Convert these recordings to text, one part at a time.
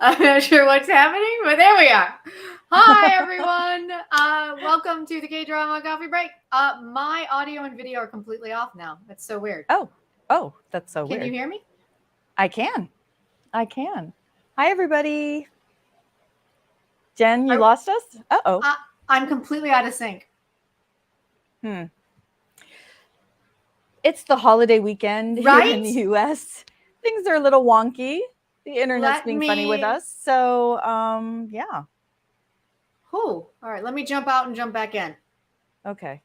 I'm not sure what's happening, but there we are. Hi, everyone. Welcome to the KDrama Coffee Break. My audio and video are completely off now. That's so weird. Oh, that's so weird. Can you hear me? I can. Hi, everybody. Jen, you lost us? Uh-oh. I'm completely out of sync. It's the holiday weekend Right? here in the U.S. Things are a little wonky. The internet's being funny with us. So, yeah. All right. Let me jump out and jump back in. Okay.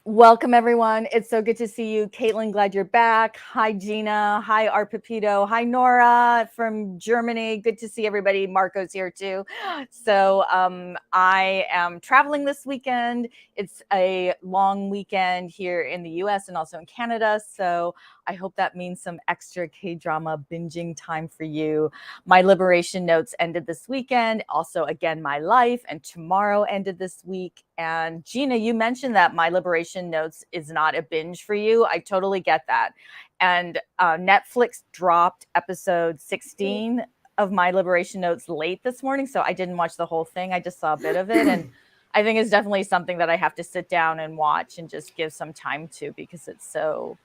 Welcome, everyone. It's so good to see you. Caitlin, glad you're back. Hi, Gina. Hi, Art Pepito. Hi, Nora from Germany. Good to see everybody. Marco's here too. So I am traveling this weekend. It's a long weekend here in the US and also in Canada. So I hope that means some extra K-drama binging time for you. My Liberation Notes ended this weekend. Also, again, My Life and Tomorrow ended this week. And Gina, you mentioned that My Liberation Notes is not a binge for you. I totally get that. And Netflix dropped episode 16 of My Liberation Notes late this morning, so I didn't watch the whole thing. I just saw a bit of it. And I think it's definitely something that I have to sit down and watch and just give some time to, because it's so...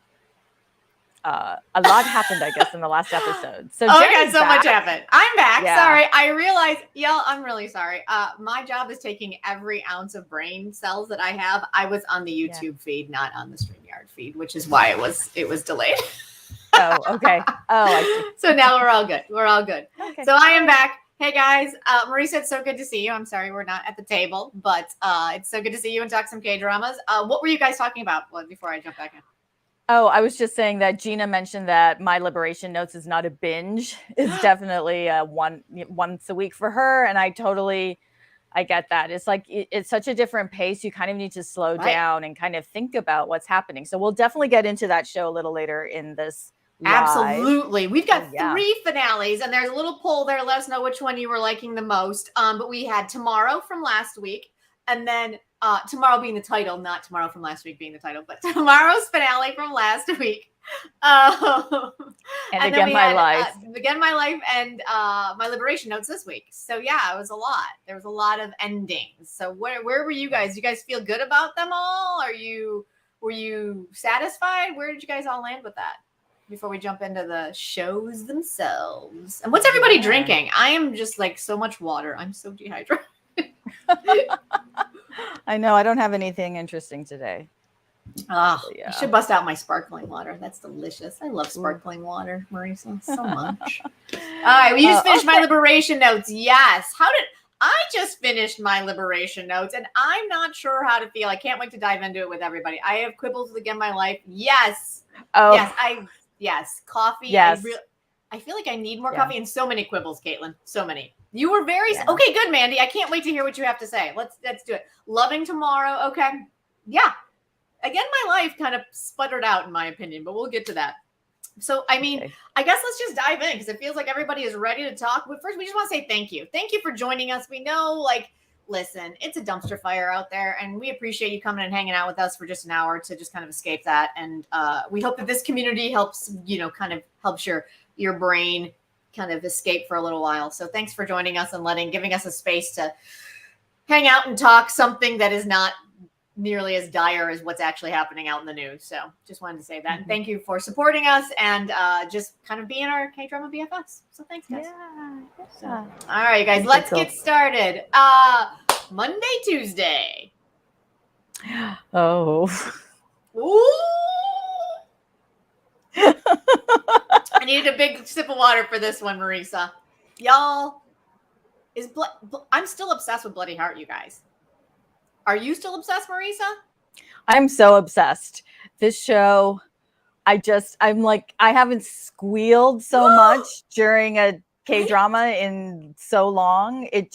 a lot happened, I guess, in the last episode. So okay, so much happened. I'm back. Yeah. Sorry. I realized, y'all, I'm really sorry. My job is taking every ounce of brain cells that I have. I was on the YouTube feed, not on the StreamYard feed, which is why it was delayed. Oh, okay. Oh, I see. So now we're all good. We're all good. Okay. So I am back. Hey guys, Marisa, it's so good to see you. I'm sorry we're not at the table, but it's so good to see you and talk some K-dramas. What were you guys talking about before I jump back in? Oh, I was just saying that Gina mentioned that My Liberation Notes is not a binge. It's definitely once a week for her. And I get that. It's like, it's such a different pace. You kind of need to slow down and kind of think about what's happening. So we'll definitely get into that show a little later in this live. Absolutely. We've got 3 finales, and there's a little poll there. Let us know which one you were liking the most. But we had Tomorrow from last week, and then Tomorrow being the title, not Tomorrow from last week being the title, but tomorrow's finale from last week. And Again, My Life. Again, My Life and My Liberation Notes this week. So yeah, it was a lot. There was a lot of endings. So where were you guys? You guys feel good about them all? Were you satisfied? Where did you guys all land with that? Before we jump into the shows themselves. And what's everybody drinking? I am just like so much water. I'm so dehydrated. I know. I don't have anything interesting today. Oh, yeah. I should bust out my sparkling water. That's delicious. I love sparkling water, Marisa, so much. All right, we just finished My Liberation Notes. Yes. I just finished My Liberation Notes, and I'm not sure how to feel. I can't wait to dive into it with everybody. I have quibbles with Again My Life. Yes. Oh. Yes. Coffee. Yes. I feel like I need more coffee, and so many quibbles, Caitlin. So many. You were very okay. Good, Mandy. I can't wait to hear what you have to say. Let's do it. Loving Tomorrow. Okay. Yeah. Again, My Life kind of sputtered out, in my opinion, but we'll get to that. So, I mean, I guess let's just dive in, because it feels like everybody is ready to talk. But first, we just want to say thank you. Thank you for joining us. We know, listen, it's a dumpster fire out there, and we appreciate you coming and hanging out with us for just an hour to just kind of escape that. And we hope that this community helps, kind of helps your brain kind of escape for a little while. So thanks for joining us and giving us a space to hang out and talk something that is not nearly as dire as what's actually happening out in the news. So just wanted to say that. And thank you for supporting us and just kind of being our K-drama BFFs. So thanks, guys. Yeah. So, all right, guys, let's get started. Monday, Tuesday. Oh. Ooh. I needed a big sip of water for this one, Marisa. Y'all, I'm still obsessed with Bloody Heart, you guys. Are you still obsessed, Marisa? I'm so obsessed. This show, I'm like, I haven't squealed so much during a K-drama in so long. Okay.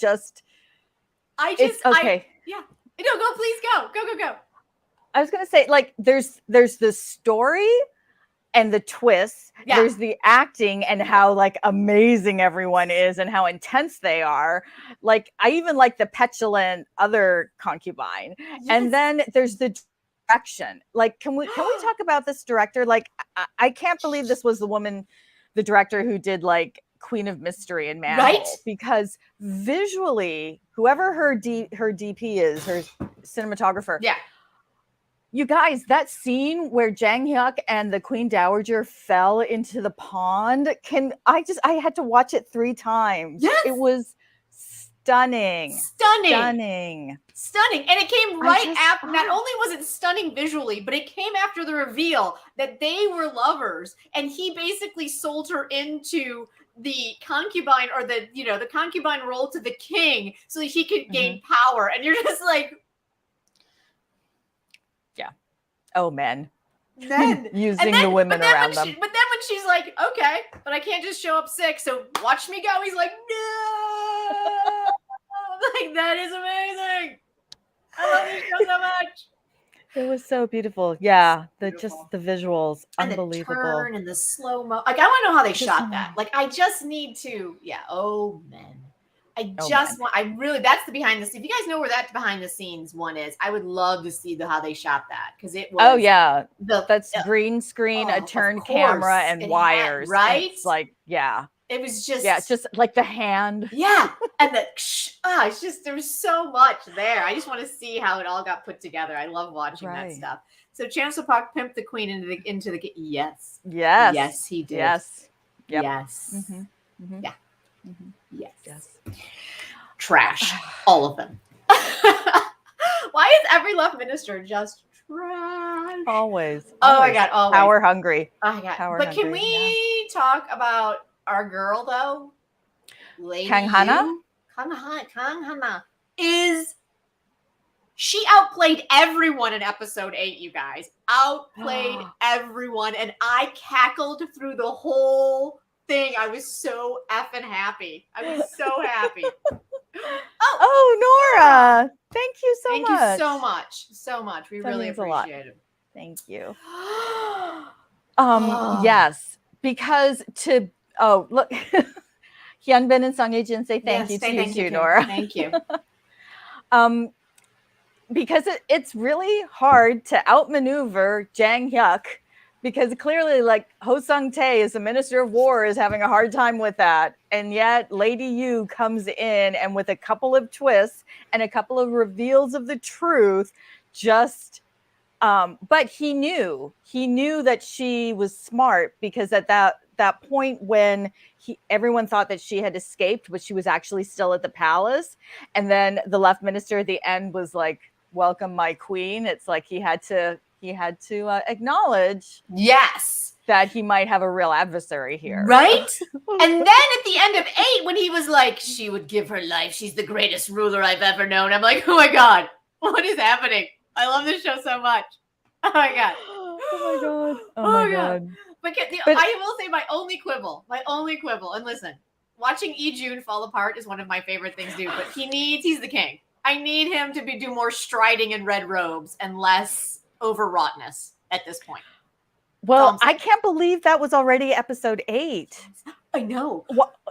Yeah. No, go, please go. Go. I was going to say, there's the story and the twists. Yeah. There's the acting and how amazing everyone is and how intense they are. I even like the petulant other concubine. Yes. And then there's the direction. Can we talk about this director? I can't believe this was the director who did Queen of Mystery and Manhole. Right? Because visually, whoever her DP is, her cinematographer. Yeah. You guys, that scene where Jang Hyuk and the Queen Dowager fell into the pond, I had to watch it 3 times. Yes. It was stunning. And it came right after, not only was it stunning visually, but it came after the reveal that they were lovers. And he basically sold her into the concubine or the concubine role to the king so that he could gain power. And you're just like, Oh, men. Men. Using the women around them. But then when she's like, okay, but I can't just show up sick, so watch me go. He's like, no. Like, that is amazing. I love this show so much. It was so beautiful. Yeah, Beautiful. The visuals, and unbelievable. The turn and the slow-mo. Like, I want to know how they shot that. Like, I just need to. Yeah. Oh, man. That's the behind the scenes. If you guys know where that behind the scenes one is, I would love to see how they shot that, because it was. Oh yeah, that's green screen, a turn camera, and wires. Right? It's like, yeah. It was just. Yeah, just like the hand. Yeah, and it's just, there was so much there. I just want to see how it all got put together. I love watching that stuff. So Chance Park pimped the queen into the yes. Yes, he did. Yes. Yep. Yes. Mm-hmm. Mm-hmm. Yeah. Mm-hmm. Yes. Trash. All of them. Why is every left minister just trash? Always. Oh my God. Always. Power hungry. Oh my God. But can we talk about our girl though? Lady Kang Hana? Kang Hana she outplayed everyone in episode 8, you guys. Outplayed everyone. And I cackled through the whole thing. I was so effing happy. I was so happy. Oh, Nora. Thank you so much. Thank you so much. So much. We really appreciate it. Thank you. Yes. Because look. Hyunbin and Song Ye-jin say thank you to you too, Nora. Thank you. Because it's really hard to outmaneuver Jang Hyuk, because clearly, like, Ho Sung-tae is the Minister of War, is having a hard time with that. And yet Lady Yu comes in and with a couple of twists and a couple of reveals of the truth, but he knew that she was smart, because at that point when everyone thought that she had escaped, but she was actually still at the palace. And then the left minister at the end was like, welcome my queen. It's like he had to acknowledge that he might have a real adversary here. Right? And then at the end of 8, when he was like, she would give her life. She's the greatest ruler I've ever known. I'm like, oh my God, what is happening? I love this show so much. Oh my God. Oh my God. Oh my God. But I will say my only quibble, and listen, watching Lee-jun fall apart is one of my favorite things to do, but he's the king. I need him to do more striding in red robes and less overwroughtness at this point. Well, I can't believe that was already episode 8. I know.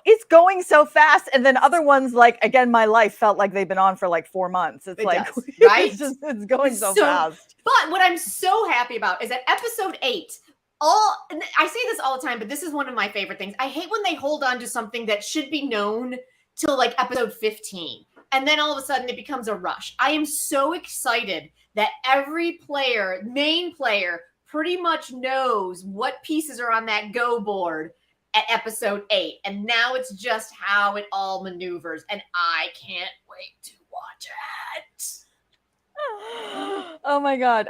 It's going so fast. And then other ones, like, Again, My Life, felt like they've been on for like 4 months. It's right? It's going so fast. But what I'm so happy about is that episode 8, and I say this all the time, but this is one of my favorite things. I hate when they hold on to something that should be known till like episode 15. And then all of a sudden it becomes a rush. I am so excited that every main player, pretty much knows what pieces are on that go board at episode 8. And now it's just how it all maneuvers. And I can't wait to watch it. Oh my God.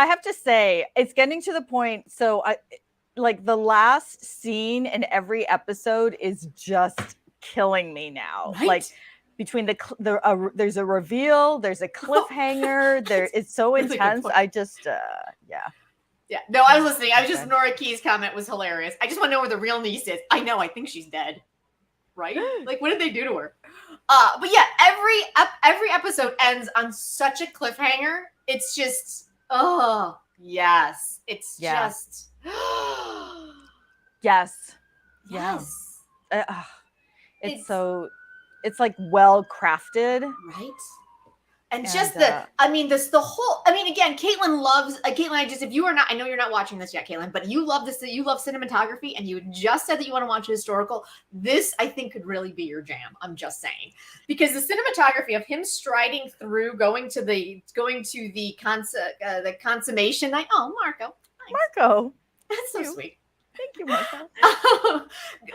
I have to say, it's getting to the point. So like the last scene in every episode is just killing me now. Right? Like between there's a reveal, there's a cliffhanger, it's so really intense. I just Yeah. No, I was listening. I was just Nora Key's comment was hilarious. I just want to know where the real niece is. I know, I think she's dead. Right? Like, what did they do to her? But yeah, every episode ends on such a cliffhanger. It's just, oh yes. It's just yes. It's like well crafted, right? And just again, Caitlin loves Caitlin. If you are not, I know you're not watching this yet, Caitlin, but you love this. You love cinematography, and you just said that you want to watch a historical. This, I think, could really be your jam. I'm just saying, because the cinematography of him striding through, going to the consummation night. Oh, Marco, nice. Marco, that's so sweet. Thank you, Marco.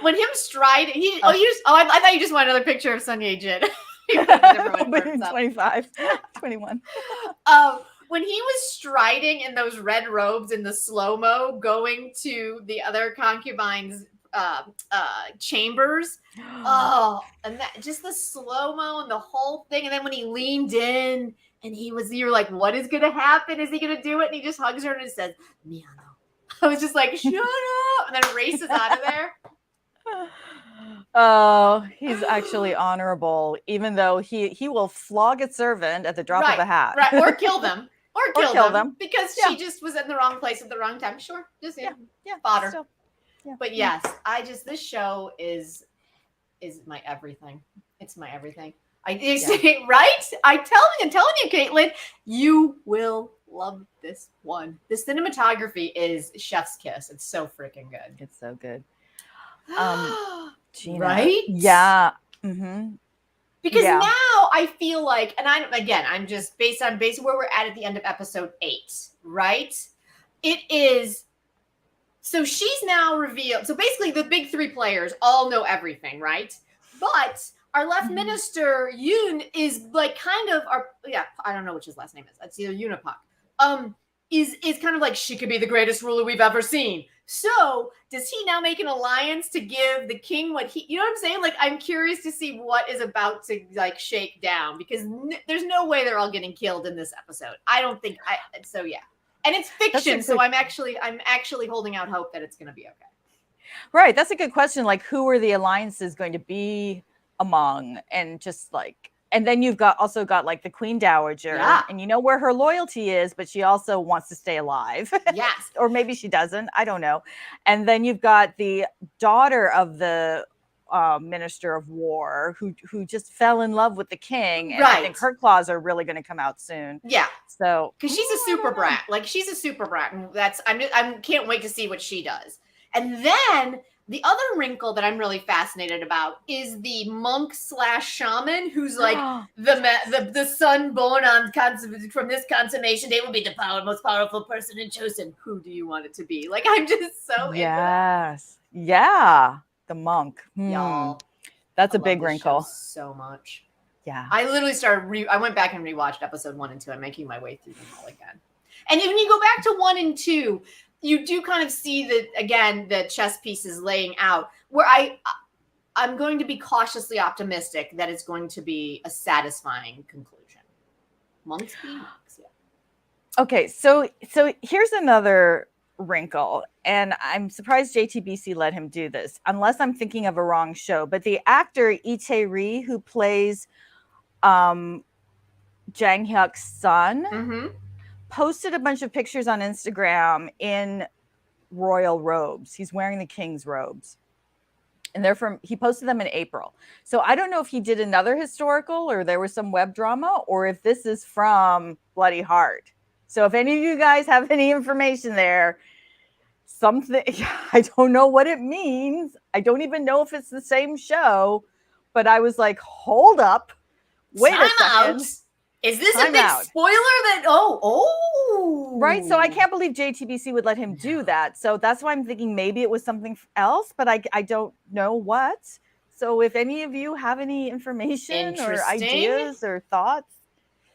When him striding, I thought you just want another picture of Sun Ye-jin. 25, 21. When he was striding in those red robes in the slow-mo going to the other concubines' chambers. And that just the slow-mo and the whole thing. And then when he leaned in And you're like, what is going to happen? Is he going to do it? And he just hugs her and says, Miano. I was just like, shut up. And then races out of there. Oh, he's actually honorable, even though he will flog a servant at the drop of a hat. Right. Or kill them. Or kill them. Because she just was in the wrong place at the wrong time. Sure. Just fodder. Still. Yeah. But yes, this show is my everything. It's my everything. Right? I'm telling you, Caitlin, you will love this one. The cinematography is chef's kiss. It's so freaking good. It's so good. Gina, right? Yeah. Mm-hmm. Because now I feel like, and I'm just based on where we're at the end of episode 8, right? It is. So she's now revealed. So basically, the big 3 players all know everything, right? But our left minister Yoon is like kind of I don't know what his last name is. It's either Unipak. Is kind of like, she could be the greatest ruler we've ever seen. So does he now make an alliance to give the king what he, you know what I'm saying? Like, I'm curious to see what is about to like shake down, because there's no way they're all getting killed in this episode. I don't think so. Yeah. And it's fiction. So I'm actually holding out hope that it's going to be okay. Right. That's a good question. Like, who are the alliances going to be among? And just like, and then you've also got like the Queen Dowager, and you know where her loyalty is, but she also wants to stay alive. Yes. Or maybe she doesn't. I don't know. And then you've got the daughter of the Minister of War who just fell in love with the king. And I think her claws are really going to come out soon. Yeah. So, because she's a super brat. Like, she's a super brat. And I can't wait to see what she does. And then the other wrinkle that I'm really fascinated about is the monk / shaman who's like the son born from this consummation day will be the most powerful person in Chosen. Who do you want it to be? Like, I'm just so into that. Yeah, the monk. Y'all, that's a big wrinkle. So much. Yeah, I literally I went back and rewatched episode 1 and 2. I'm making my way through them all again. And when you go back to 1 and 2. You do kind of see the chess pieces laying out, where I'm going to be cautiously optimistic that it's going to be a satisfying conclusion. Monks be monks, yeah. Okay, so here's another wrinkle, and I'm surprised JTBC let him do this, unless I'm thinking of a wrong show. But the actor KThree, who plays Jang Hyuk's son, posted a bunch of pictures on Instagram in royal robes. He's wearing the king's robes. And he posted them in April. So I don't know if he did another historical or there was some web drama, or if this is from Bloody Heart. So if any of you guys have any information there, I don't know what it means. I don't even know if it's the same show, but I was like, hold up. Wait a second. Is this a big spoiler that, Right, so I can't believe JTBC would let him do that. So that's why I'm thinking maybe it was something else, but I don't know what. So if any of you have any information or ideas or thoughts.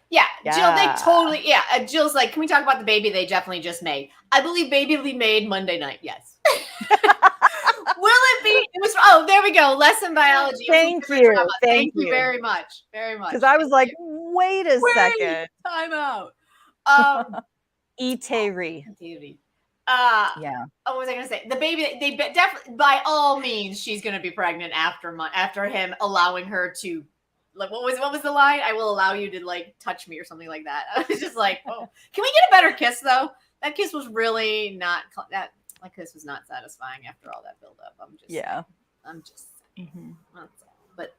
Yeah, Jill, they totally, Jill's like, can we talk about the baby they definitely just made? I believe baby will be made Monday night, yes. Will it be? There we go. Lesson biology. Thank you. Thank you very much. Very much. Because I was like, wait a second. Time out. KThree. Yeah. What was I going to say? The baby, they definitely, by all means, she's going to be pregnant after him allowing her to, like, what was the line? I will allow you to, like, touch me or something like that. I was just like, oh, can we get a better kiss though? That kiss was really not my kiss was not satisfying after all that buildup. I'm just saying. That's all. But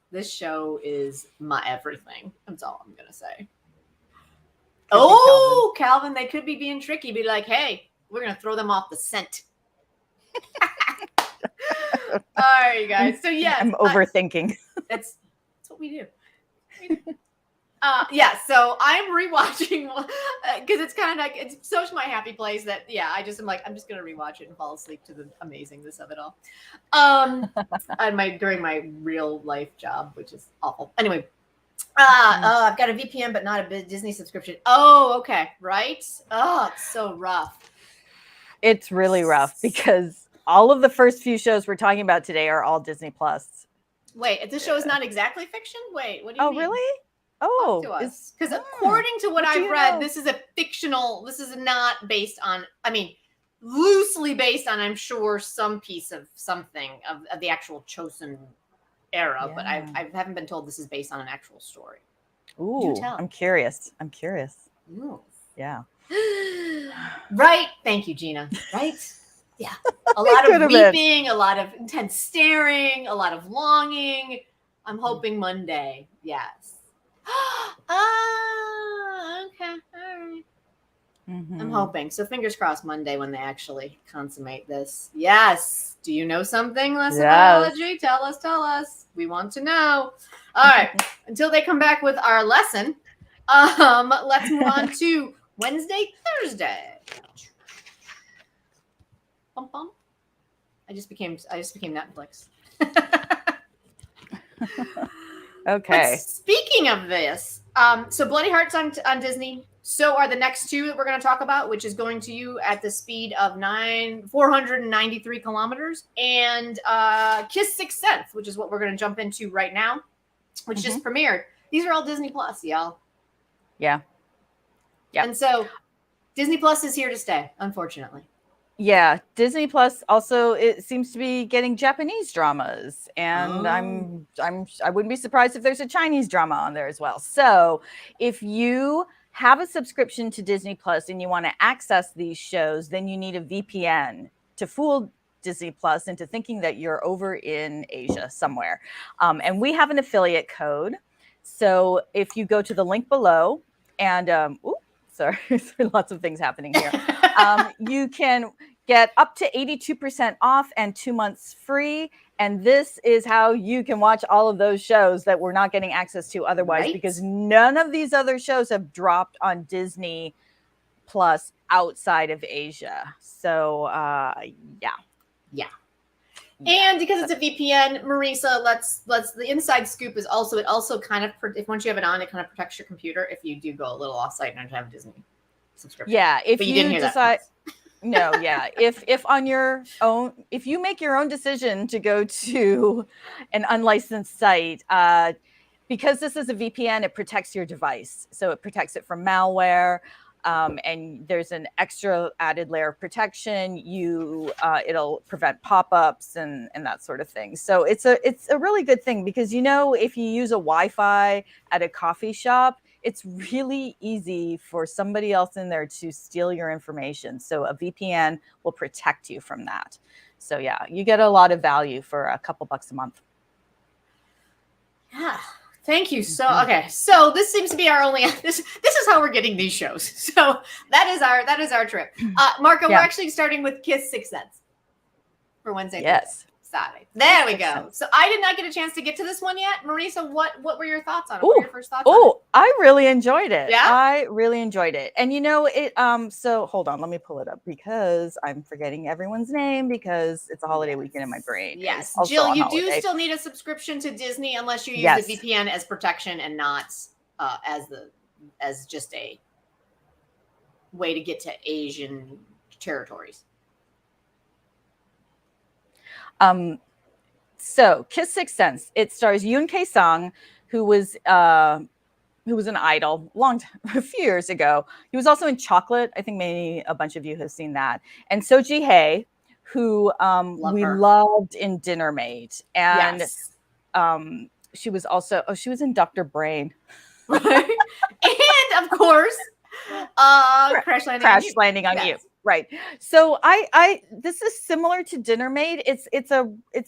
this show is my everything. That's all I'm gonna say. Calvin, they could be being tricky. Be like, hey, we're gonna throw them off the scent. All right, you guys. So yeah, I'm overthinking. That's what we do. So I'm rewatching because it's kind of like it's such my happy place that I'm just gonna rewatch it and fall asleep to the amazingness of it all. During my real life job, which is awful. Anyway, I've got a VPN but not a Disney subscription. Oh, okay, right. Oh, it's so rough. It's really rough because all of the first few shows we're talking about today are all Disney Plus. Wait, this show is not exactly fiction? Wait, what do you mean? Oh, really? Oh, talk to us. Because according to what I've read, this is a fictional, this is not based on, I mean, loosely based on, I'm sure, some piece of something of the actual Chosen era, but I haven't been told this is based on an actual story. Ooh, I'm curious. Ooh. Yeah. Right. Thank you, Gina. Right? Yeah. A lot of weeping, a lot of intense staring, a lot of longing. I'm hoping Monday. Yes. Okay. All right. I'm hoping. So fingers crossed Monday when they actually consummate this. Yes. Do you know something, lesson biology? Tell us. We want to know. All right. Until they come back with our lesson, let's move on to Wednesday, Thursday. Bum, bum. I just became Netflix. Okay. But speaking of this, so Bloody Hearts on Disney. So are the next two that we're going to talk about, which is going to you at the speed of 493 kilometers, and Kiss Sixth Sense, which is what we're going to jump into right now, which just premiered. These are all Disney Plus, y'all. Yeah. And so Disney Plus is here to stay, unfortunately. Yeah, Disney Plus also, it seems to be getting Japanese dramas, and I wouldn't be surprised if there's a Chinese drama on there as well. So if you have a subscription to Disney Plus and you want to access these shows, then you need a VPN to fool Disney Plus into thinking that you're over in Asia somewhere. And we have an affiliate code. So if you go to the link below and sorry, lots of things happening here. You can get up to 82% off and 2 months free. And this is how you can watch all of those shows that we're not getting access to otherwise, because none of these other shows have dropped on Disney Plus outside of Asia. So, yeah. And because it's a VPN, Marisa, let's the inside scoop is also, it also kind of, if once you have it on, it kind of protects your computer if you do go a little off-site and have a Disney subscription. Yeah, if but you didn't hear decide, that. No, yeah. If on your own, if you make your own decision to go to an unlicensed site, because this is a VPN, it protects your device. So it protects it from malware. And there's an extra added layer of protection. It'll prevent pop-ups and that sort of thing. So it's a really good thing, because if you use a Wi-Fi at a coffee shop, it's really easy for somebody else in there to steal your information. So a VPN will protect you from that. So yeah, you get a lot of value for a couple bucks a month. Yeah. Thank you. So, okay. So this seems to be our only, this is how we're getting these shows. So that is our trip. Marco, we're actually starting with Kiss Sixth Sense for Wednesday. Yes. Saturday. There we go. So I did not get a chance to get to this one yet. Marisa, what were your thoughts on it? What were your first thoughts on it? I really enjoyed it. Yeah? I really enjoyed it. And so hold on, let me pull it up, because I'm forgetting everyone's name because it's a holiday weekend in my brain. Yes. Jill, you do still need a subscription to Disney unless you use the VPN as protection and not as just a way to get to Asian territories. So Kiss Sixth Sense, it stars Yoon K-sung, who was an idol a few years ago. He was also in Chocolate. I think maybe a bunch of you have seen that. And So Ji-hae, who we loved in Dinner Mate. And she was also, she was in Dr. Brain. Right? And of course, Crash Landing on You. Right. So this is similar to Dinner Mate. It's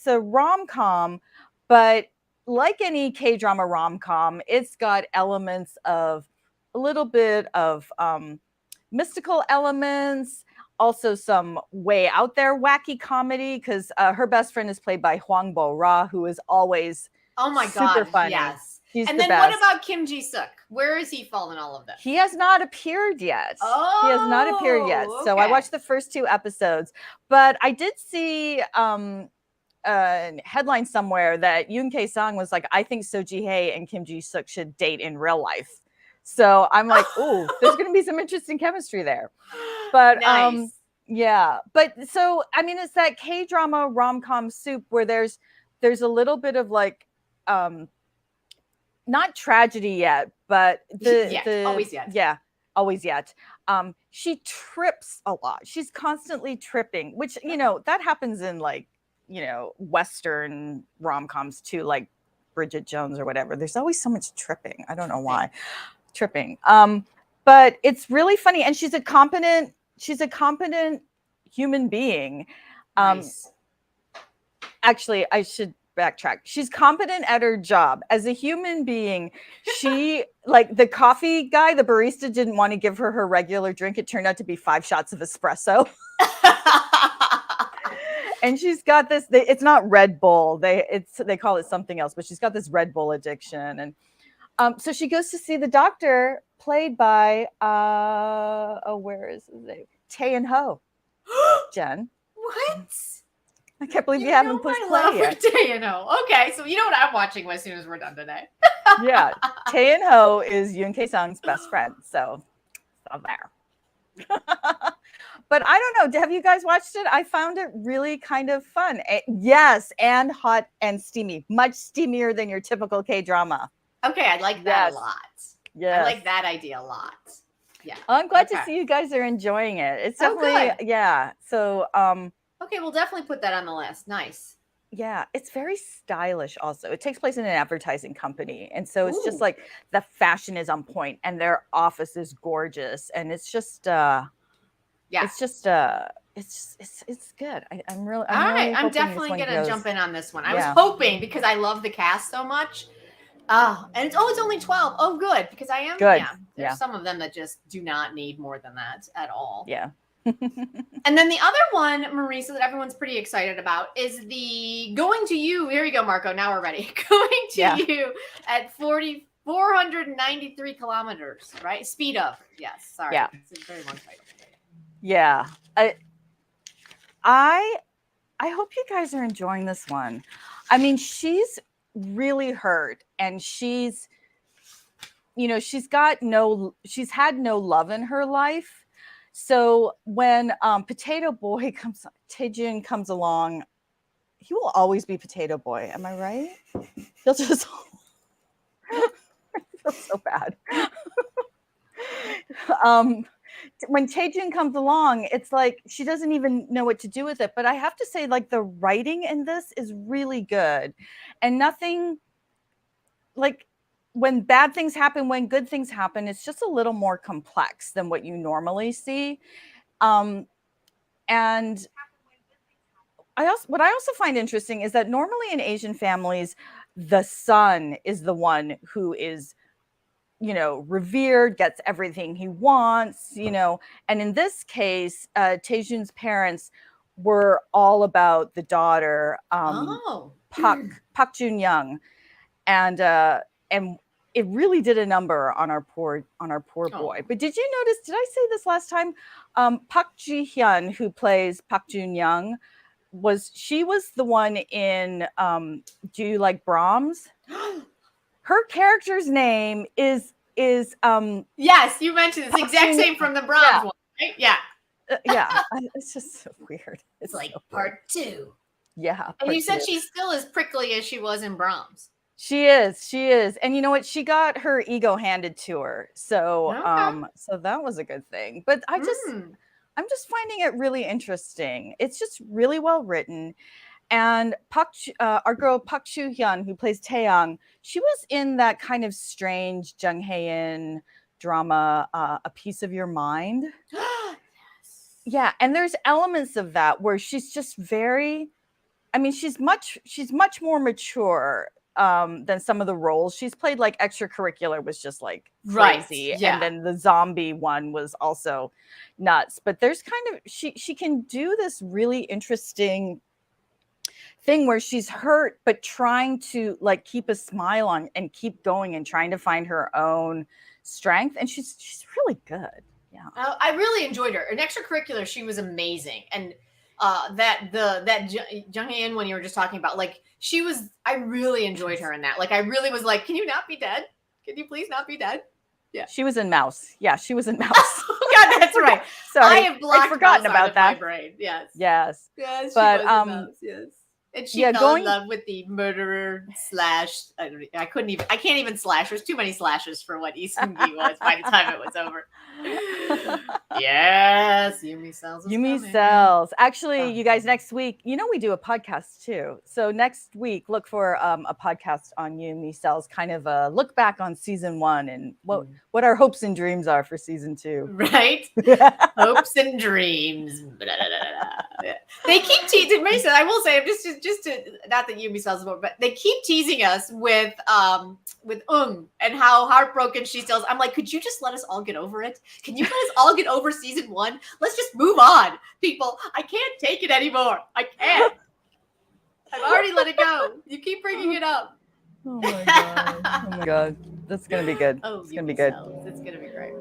a rom-com, but like any K-drama rom-com, it's got elements of a little bit of mystical elements, also some way out there wacky comedy, because her best friend is played by Hwang Bo-ra, who is always super funny. Yes. He's and the then best. What about Kim Ji-suk? Where is he falling all of that? He has not appeared yet. He has not appeared yet. Okay. So I watched the first 2 episodes, but I did see a headline somewhere that Yoon K-sung was like, I think So Ji-hae and Kim Ji-suk should date in real life. So I'm like, oh, there's going to be some interesting chemistry there. But nice. Yeah. But so, I mean, it's that K-drama rom-com soup where there's a little bit of like, not tragedy yet, but always yet. Yeah, always yet. She trips a lot. She's constantly tripping, which, you know, that happens in like, you know, Western rom-coms too, like Bridget Jones or whatever. There's always so much tripping. I don't know why. Tripping. But it's really funny, and she's a competent human being. Nice. Actually, I should backtrack. She's competent at her job as a human being. She like the coffee guy, the barista didn't want to give her her regular drink. It turned out to be 5 shots of espresso. And she's got this, it's not Red Bull. They call it something else, but she's got this Red Bull addiction. And so she goes to see the doctor, played by where is his name? Tae and Ho. Jen. What? I can't believe you haven't pushed play yet. Tae and Ho. Okay, so you know what I'm watching as soon as we're done today. Yeah, Tae and Ho is Yoon K-sung's best friend. So there. But I don't know. Have you guys watched it? I found it really kind of fun. Yes, and hot and steamy. Much steamier than your typical K-drama. Okay, I like that a lot. Yeah, I like that idea a lot. Yeah. I'm glad to see you guys are enjoying it. It's definitely, yeah. So, okay, we'll definitely put that on the list. Nice. Yeah, it's very stylish also. It takes place in an advertising company. And so it's just like the fashion is on point and their office is gorgeous. And it's just it's good. I'm definitely gonna jump in on this one. I was hoping, because I love the cast so much. And it's only 12. Oh, good, because I am good. There's some of them that just do not need more than that at all. Yeah. And then the other one, Marisa, that everyone's pretty excited about is the Going to You. Here you go, Marco. Now we're ready. Going to You at 493 kilometers, right? Speed of. Yes. Sorry. Yeah. It's a very long title. Yeah. I hope you guys are enjoying this one. I mean, she's really hurt, and she's had no love in her life. So when Potato Boy Taejun comes along, he will always be Potato Boy. Am I right? He'll just I feel so bad. When Taejun comes along, it's like she doesn't even know what to do with it. But I have to say, like, the writing in this is really good, and nothing like. When bad things happen, when good things happen, it's just a little more complex than what you normally see. And what I also find interesting is that normally in Asian families, the son is the one who is, revered, gets everything he wants, and in this case, Taejun's parents were all about the daughter, Park Jun-young, and it really did a number on our poor boy. But did you notice? Did I say this last time? Park Ji-hyun, who plays Park Jun-young, was the one in Do You Like Brahms? Her character's name is yes, you mentioned it's the exact same from the Brahms one, right? Yeah. It's just so weird. It's like part 2. Yeah. And you said she's still as prickly as she was in Brahms. She is. And you know what? She got her ego handed to her. So so that was a good thing. But I'm just finding it really interesting. It's just really well written. And our girl Park Soo-hyun, who plays Taeyang, she was in that kind of strange Jung Hae-in drama, A Piece of Your Mind. Yes. Yeah, and there's elements of that where she's just she's much more mature than some of the roles she's played. Like Extracurricular was just like crazy, right, yeah. And then the zombie one was also nuts. But there's kind of she can do this really interesting thing where she's hurt but trying to like keep a smile on and keep going and trying to find her own strength, and she's really good. Yeah, I really enjoyed her. In Extracurricular, she was amazing, and that Jung Hae-in one you were just talking about, like I really enjoyed her in that. Like I really was like, can you not be dead? Can you please not be dead? Yeah, she was in Mouse. Yeah, she was in Mouse. God, that's right. Sorry, I have blocked forgotten about that. My brain. Yes. Yes. Yes. But she was in Mouse. Yes. And she fell in love with the murderer slash. I can't even slash. There's too many slashes for what Isungi was by the time it was over. Yes, Yumi Cells. Yumi Cells. Actually, you guys, next week, we do a podcast too. So next week, look for a podcast on Yumi Cells, kind of a look back on season 1 and what our hopes and dreams are for season 2. Right? Hopes and dreams. Blah, blah, blah, blah. They keep teasing. Marisa, I will say, just to not that Yumi Cells more, but they keep teasing us with and how heartbroken she feels. I'm like, could you just let us all get over it? Can you let us all get over season 1? Let's just move on, people. I can't take it anymore. I can't. I've already let it go. You keep bringing it up. Oh my god. Oh my god. That's gonna be good. It's gonna be good. It's gonna be great.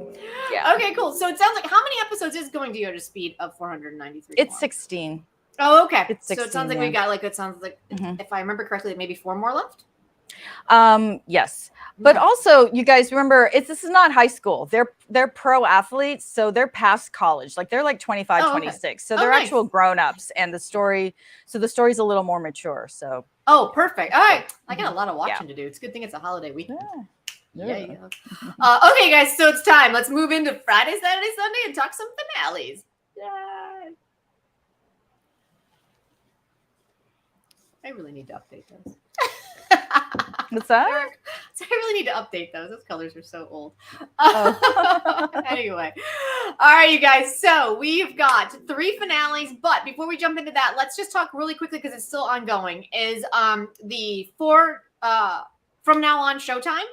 Yeah. Okay, cool. So it sounds like, how many episodes is going to go to speed of 493? It's 16. Oh, okay. It's 16, so it sounds like we got it sounds like, if I remember correctly, maybe 4 more left. Yes. But also, you guys remember, this is not high school. They're pro athletes, so they're past college. Like they're like 25, 26. So they're actual grown-ups, and the story's a little more mature. So perfect. All right. I got a lot of watching to do. It's a good thing it's a holiday weekend. Yeah. Okay, guys, so it's time. Let's move into Friday, Saturday, Sunday and talk some finales. Yay. I really need to update those. What's that? So I really need to update those. Those colors are so old. Anyway. All right, you guys. So we've got 3 finales. But before we jump into that, let's just talk really quickly because it's still ongoing. Is the 4 from now on Showtime.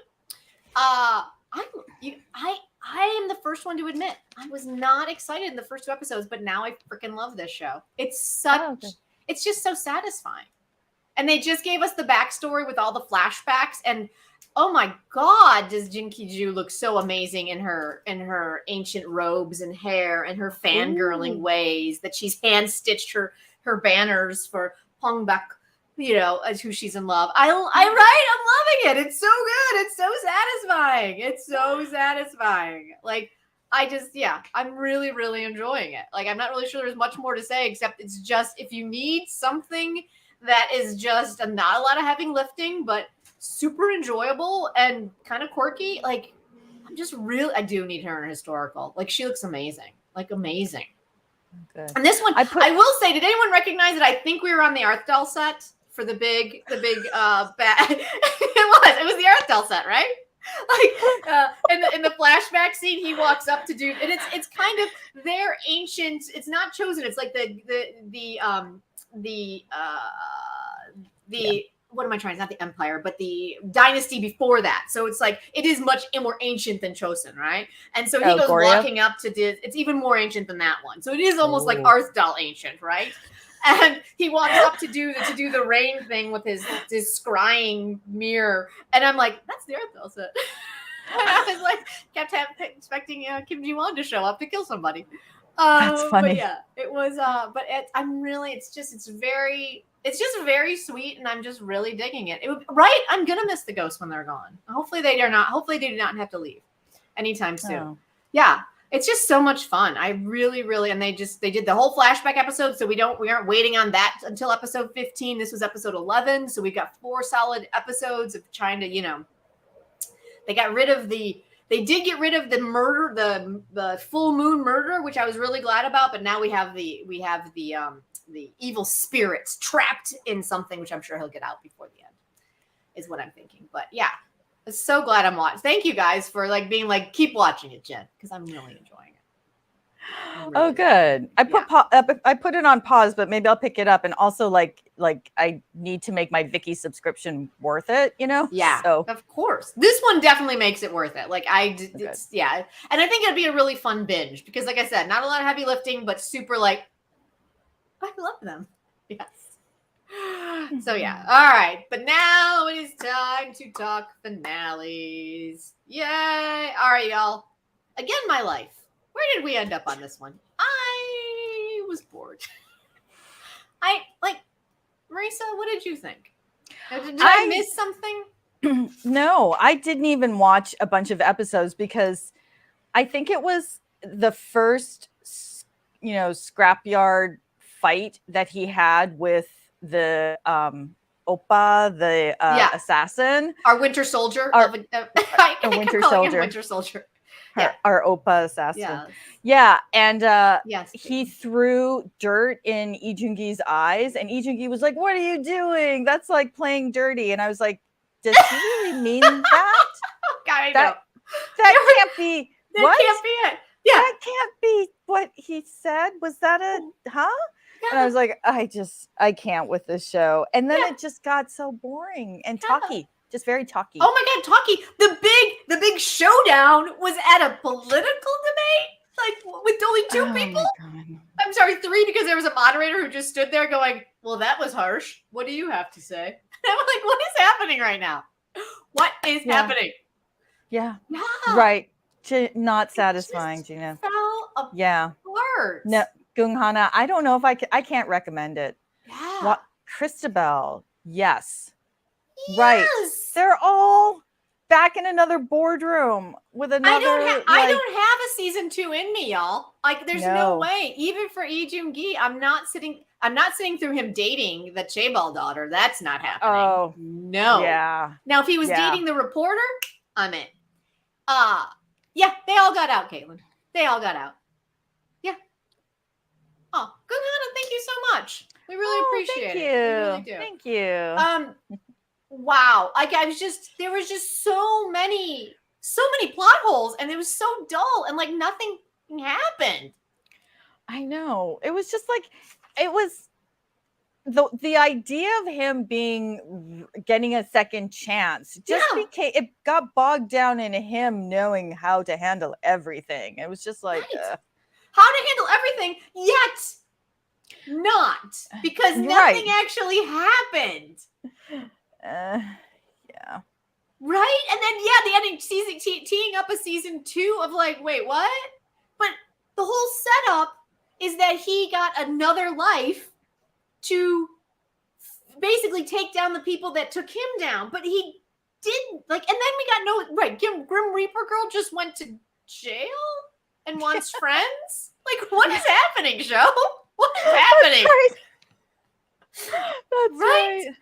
I am the first one to admit I was not excited in the first 2 episodes, but now I freaking love this show. It's it's just so satisfying. And they just gave us the backstory with all the flashbacks, and oh my god, does Jinkiju look so amazing in her ancient robes and hair and her fangirling ways that she's hand stitched her banners for Pongbak, as who she's in love. I'm loving it. It's so good. It's so satisfying. It's so satisfying. Like, I'm really, really enjoying it. Like, I'm not really sure there's much more to say, except it's just, if you need something that is just not a lot of heavy lifting, but super enjoyable and kind of quirky, like, I do need her in a historical. Like, she looks amazing. Like, amazing. Good. And this one, I will say, did anyone recognize it? I think we were on the Arthdal set for the big bat. It was the Arthdal set, right? Like in the flashback scene, he walks up to do, and it's kind of their ancient. It's not chosen. It's like what am I trying? It's not the empire, but the dynasty before that. So it's like, it is much more ancient than Chosen, right? And so he goes walking up to it's even more ancient than that one. So it is almost like Arthdal ancient, right? And he walks up to do the rain thing with his scrying mirror, and I'm like, that's the Arthdal set. And I was like, kept expecting Kim Ji-won to show up to kill somebody. That's funny. But yeah, it was. But it's just very sweet, and I'm just really digging it. I'm gonna miss the ghosts when they're gone. Hopefully they are not. Hopefully they do not have to leave anytime soon. Oh. Yeah, it's just so much fun. I really, really, and they did the whole flashback episode, so we aren't waiting on that until episode 15. This was episode 11, so we got 4 solid episodes of trying to, they got rid of the. They did get rid of the murder, the full moon murder, which I was really glad about. But now we have the evil spirits trapped in something, which I'm sure he'll get out before the end, is what I'm thinking. But yeah, I'm so glad I'm watching. Thank you guys for being keep watching it, Jen, because I'm really enjoying it. Oh, good. I put it on pause, but maybe I'll pick it up. And also, I need to make my Viki subscription worth it, Yeah, so of course. This one definitely makes it worth it. Yeah. And I think it'd be a really fun binge because, like I said, not a lot of heavy lifting, but super I love them. Yes. So yeah. All right. But now it is time to talk finales. Yay. All right, y'all. Again, my life. Where did we end up on this one? I was bored. Marisa, what did you think? Did I miss something? No, I didn't even watch a bunch of episodes because I think it was the first, scrapyard fight that he had with Oppa, the assassin, our winter soldier, our winter soldier, winter soldier. Our Oppa assassin. And he threw dirt in Lee Joon-gi's eyes, and Lee Joon-gi was like, "What are you doing? That's like playing dirty." And I was like, "Does he really mean that? God, that can't be. That can't be it. Yeah, that can't be what he said. Was that a huh?" Yeah. And I was like, I can't with this show. And then it just got so boring and talky. Just very talky. Oh my God, talky. The big showdown was at a political debate, like with only 2 people. I'm sorry, 3, because there was a moderator who just stood there going, "Well, that was harsh. What do you have to say?" And I'm like, what is happening right now? What is happening? Yeah. Right. Not satisfying, Gina. Fell apart. No, Gung-hana, I don't know if I can't recommend it. Yeah. What? Christabel. Yes. Right. They're all back in another boardroom with another. I don't have a season 2 in me, y'all. Like, there's no way. Even for Lee Joon-gi, I'm not sitting through him dating the Chaebol daughter. That's not happening. Oh no. Yeah. Now, if he was dating the reporter, I'm in. Yeah, they all got out, Caitlin. They all got out. Yeah. Oh, Gung-hana, thank you so much. We really appreciate it. We really do. Thank you. Wow. Like, there was just so many plot holes, and it was so dull, and like nothing happened. I know. It was just like, it was the idea of him getting a second chance became, it got bogged down in him knowing how to handle everything. It was just like how to handle everything, yet not, because nothing actually happened. Yeah. Right? And then the ending season teeing up a season 2 of like, wait, what? But the whole setup is that he got another life to basically take down the people that took him down. But he didn't, like, and then we got Grim Reaper girl just went to jail and wants friends. Like, what is happening, show? What is happening? That's right.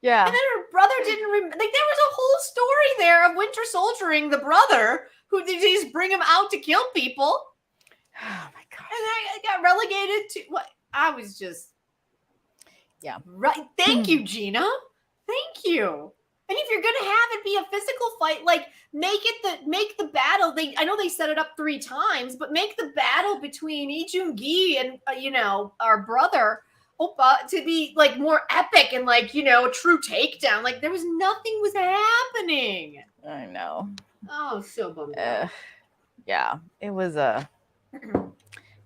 Yeah. And then her brother didn't remember. Like, there was a whole story there of winter soldiering the brother who they just bring him out to kill people. Oh my God. And I got relegated to what I was just. Yeah. Right. Thank you, Gina. Thank you. And if you're gonna have it be a physical fight, like make the battle. I know they set it up 3 times, but make the battle between Lee Joon-gi and our brother Oppa to be like more epic and like a true takedown. Like nothing was happening. I know. Oh, so bummed. Yeah, it was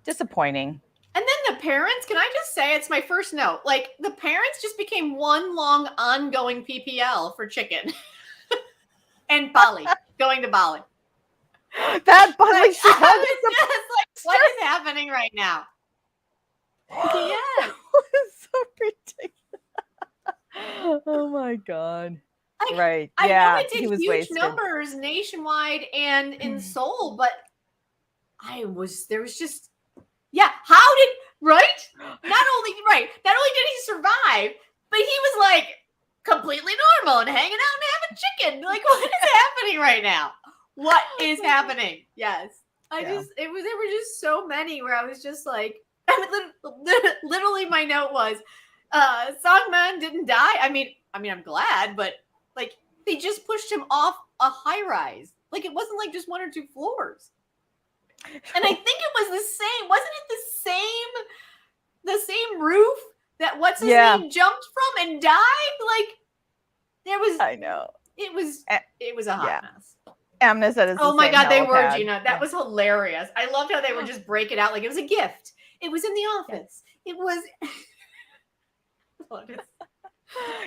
disappointing. And then the parents, can I just say, it's my first note, like the parents just became one long ongoing PPL for Chicken and Bali, going to Bali. That Bali show what is happening right now? Yes. It's so ridiculous. Oh my God. Right. I know it did he was huge wasted. Numbers nationwide and in Seoul, but there was just, how did, right? Not only did he survive, but he was like completely normal and hanging out and having chicken. Like, what is happening right now? What is happening? Yes. There were just so many where I was just like, literally my note was, Songman didn't die. I mean, I'm glad, but like they just pushed him off a high rise. Like it wasn't like just 1 or 2 floors. And I think it was the same. Wasn't it the same roof that what's his name jumped from and died? Like there was. I know. It was a hot mess. Amna said it's. Oh my God, they were, Gina. That was hilarious. I loved how they would just break it out like it was a gift. It was in the office. It was.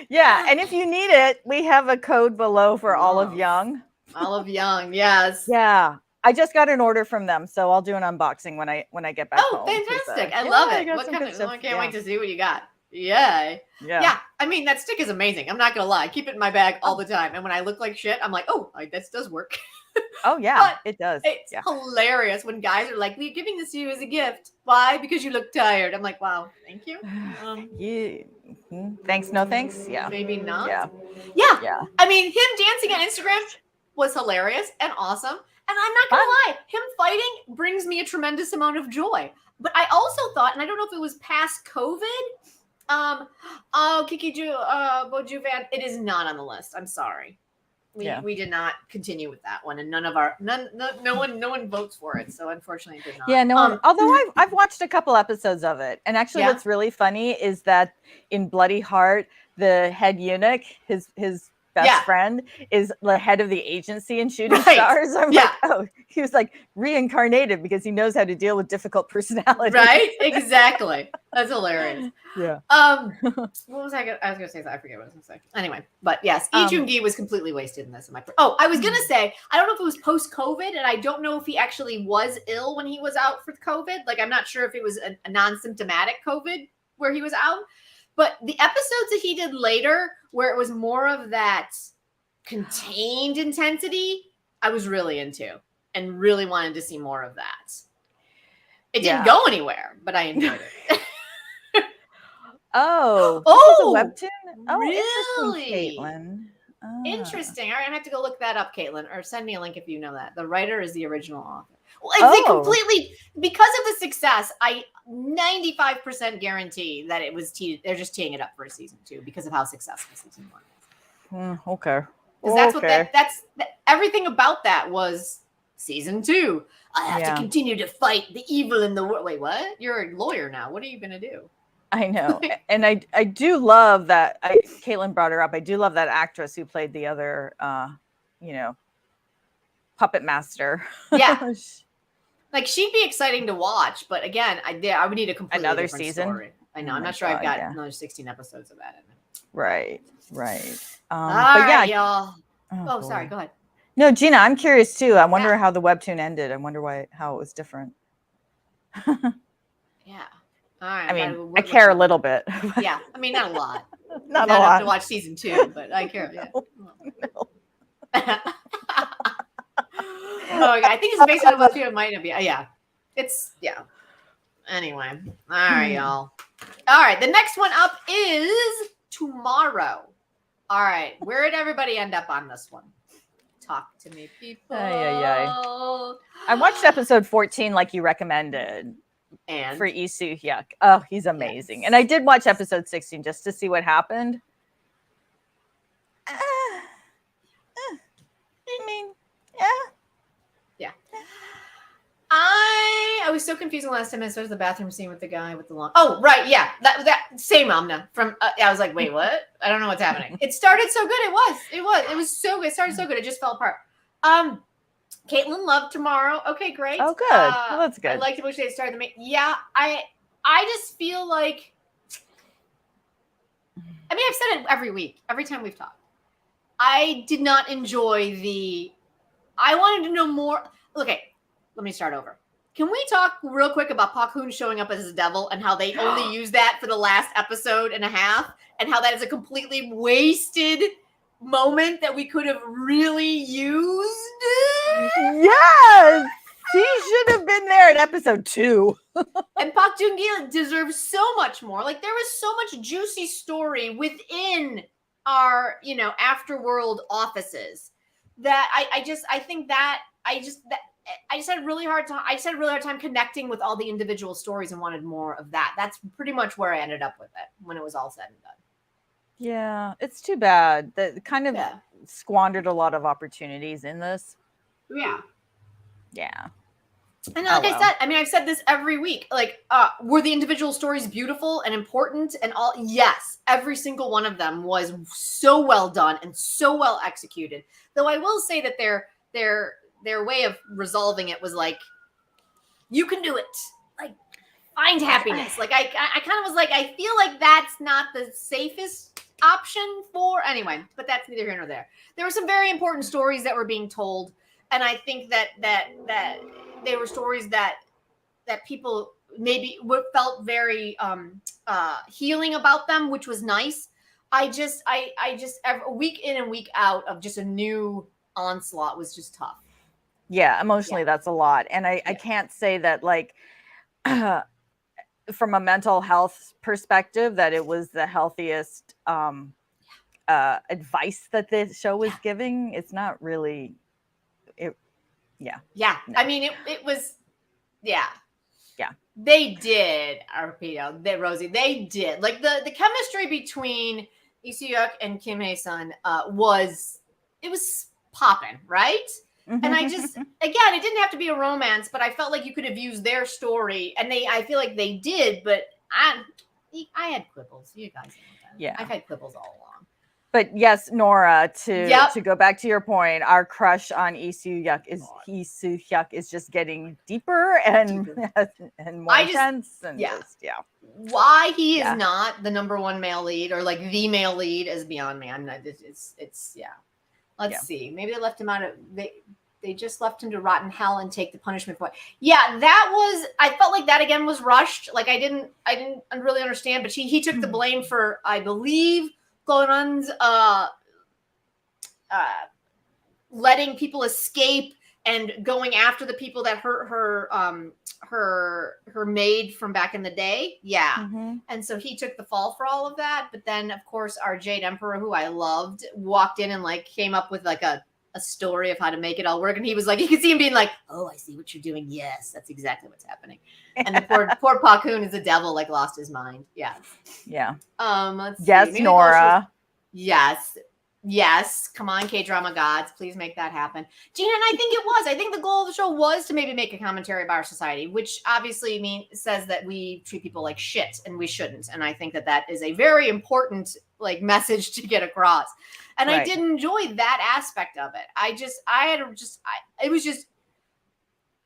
Yeah, and if you need it, we have a code below for Olive Young. Olive Young, yes. Yeah, I just got an order from them, so I'll do an unboxing when I get back home. Oh, fantastic! I love it. What kind of? I can't wait to see what you got. Yay! Yeah. I mean, that stick is amazing. I'm not gonna lie. I keep it in my bag all the time, and when I look like shit, I'm like, oh, this does work. Oh yeah, it does. It's hilarious when guys are like, "We're giving this to you as a gift. Why? Because you look tired." I'm like, "Wow, thank you." Thanks, no thanks. Yeah, maybe not. Yeah. I mean, him dancing on Instagram was hilarious and awesome. And I'm not gonna lie, him fighting brings me a tremendous amount of joy. But I also thought, and I don't know if it was past COVID, Kiki Bojuvan, it is not on the list. I'm sorry. We did not continue with that one, and no one votes for it. So unfortunately, it did not. Yeah, no one. Although I've watched a couple episodes of it, and actually, what's really funny is that in Bloody Heart, the head eunuch, his best friend, is the head of the agency in Shooting Stars. I'm like, oh, he was like reincarnated because he knows how to deal with difficult personalities. Right? Exactly. That's hilarious. Yeah. What was I was gonna say? I forget what I was gonna say. Anyway, but yes, Lee Joon-gi was completely wasted in this. I was gonna say, I don't know if it was post-COVID, and I don't know if he actually was ill when he was out for COVID. Like, I'm not sure if it was a non-symptomatic COVID where he was out. But the episodes that he did later, where it was more of that contained intensity, I was really into and really wanted to see more of that. It didn't go anywhere, but I enjoyed it. This is a webtoon? Oh, really? Interesting, Caitlin. Interesting. All right, I have to go look that up, Caitlin, or send me a link if you know that. The writer is the original author. Well, they completely, because of the success, I 95% guarantee that it was they're just teeing it up for a season 2 because of how successful season 1 is. Okay. Because that's everything about that was season 2. I have to continue to fight the evil in the world. Wait, what? You're a lawyer now. What are you going to do? I know. And I do love that. Caitlin brought her up. I do love that actress who played the other, puppet master. Yeah. Like, she'd be exciting to watch, but again, I would need a completely another different season. Story. I know. I'm not sure I've got another 16 episodes of that in it. Right. All right, y'all. Oh, sorry. Go ahead. No, Gina, I'm curious too. I wonder how the webtoon ended. I wonder how it was different. Yeah. All right. I mean, I care a little bit. Yeah. I mean, not a lot. Not a lot. Enough to watch season 2, but I care. Yeah. No. I think it's based on a webtoon. It might not be. Anyway. All right, y'all. All right. The next one up is tomorrow. All right. Where did everybody end up on this one? Talk to me, people. I watched episode 14 like you recommended. And for Lee Soo-hyuk. Oh, he's amazing. Yes. And I did watch episode 16 just to see what happened. I mean, yeah. I was so confused the last time I saw the bathroom scene with the guy with the long. Oh, right, yeah, that same Amna from. I was like, wait, what? I don't know what's happening. It started so good. It was so good. It started so good. It just fell apart. Caitlin loved Tomorrow. Okay, great. Oh, good. Well, that's good. I liked it when she started the. Yeah, I just feel like. I mean, I've said it every week, every time we've talked. I did not enjoy I wanted to know more. Okay, let me start over. Can we talk real quick about Park Hoon showing up as a devil and how they only used that for the last episode and a half, and how that is a completely wasted moment that we could have really used? Yes! He should have been there in episode 2. And Park Joon-gi deserves so much more. Like, there was so much juicy story within our, afterworld offices that I just had a really hard time connecting with all the individual stories and wanted more of that. That's pretty much where I ended up with it when it was all said and done. Yeah, it's too bad. That kind of squandered a lot of opportunities in this. Yeah. Yeah. And like I said, I mean, I've said this every week. Like, were the individual stories beautiful and important and all? Yes, every single one of them was so well done and so well executed. Though I will say that their way of resolving it was like, you can do it. Like, find happiness. Like, I kind of was like, I feel like that's not the safest option for anyway. But that's neither here nor there. There were some very important stories that were being told, and I think that they were stories that people maybe felt very healing about them, which was nice. I just week in and week out of just a new onslaught was just tough. Yeah, emotionally, that's a lot. And I can't say that, like, from a mental health perspective, that it was the healthiest advice that the show was giving. It's not really. Yeah. No. I mean, it was. Yeah. Yeah. They did, Rosie. They did. Like the chemistry between Lee Soo-hyuk and Kim Hae-sun was popping, right? And I just, again, it didn't have to be a romance, but I felt like you could have used their story, and I feel like they did, but I had quibbles. You guys know that. Yeah. I've had quibbles all along. But yes, Nora, to go back to your point, our crush on Lee Soo-hyuk is just getting deeper and more intense. And why he is not the #1 male lead, or like the male lead, is beyond me. Let's see. Maybe they left him out of they just left him to rot in hell and take the punishment for it. Yeah, I felt like that again was rushed. Like I didn't really understand, but he took the blame for, I believe, Goran's letting people escape and going after the people that hurt her maid from back in the day. Yeah. And so he took the fall for all of that. But then, of course, our Jade Emperor, who I loved, walked in and like came up with like a story of how to make it all work. And he was like, you could see him being like, oh, I see what you're doing. Yes, that's exactly what's happening. And the poor Pa Kun is a devil, like lost his mind. Yeah. Yeah. Let's see. Yes, Maybe Nora. Yes. Come on, K-drama gods. Please make that happen. Gina, and I think it was. I think the goal of the show was to maybe make a commentary about our society, which obviously says that we treat people like shit, and we shouldn't. And I think that is a very important like message to get across. And I did enjoy that aspect of it. It was just,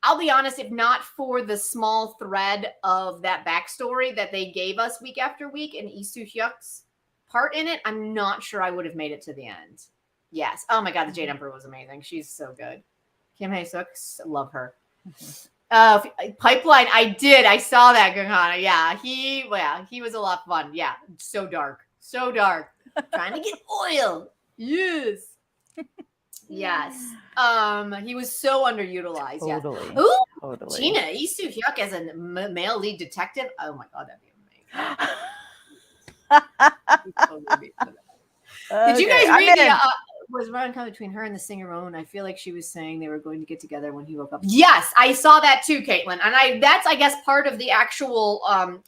I'll be honest, if not for the small thread of that backstory that they gave us week after week and Lee Soo-hyuk's part in it, I'm not sure I would have made it to the end. Yes. Oh my God, the Jade Emperor was amazing. She's so good. Kim Hae-suk, love her. Pipeline, I saw that, Gangana. Yeah, he was a lot of fun. Yeah, so dark. Trying to get oil. Yes. Yes. He was so underutilized. Totally. Yeah. Ooh, totally. Gina, Lee Soo-hyuk as a male lead detective. Oh my God, that'd be amazing. Did you guys read was rom-com between her and the singer Rowan? I feel like she was saying they were going to get together when he woke up. Yes, I saw that too, Caitlin. And that's I guess part of the actual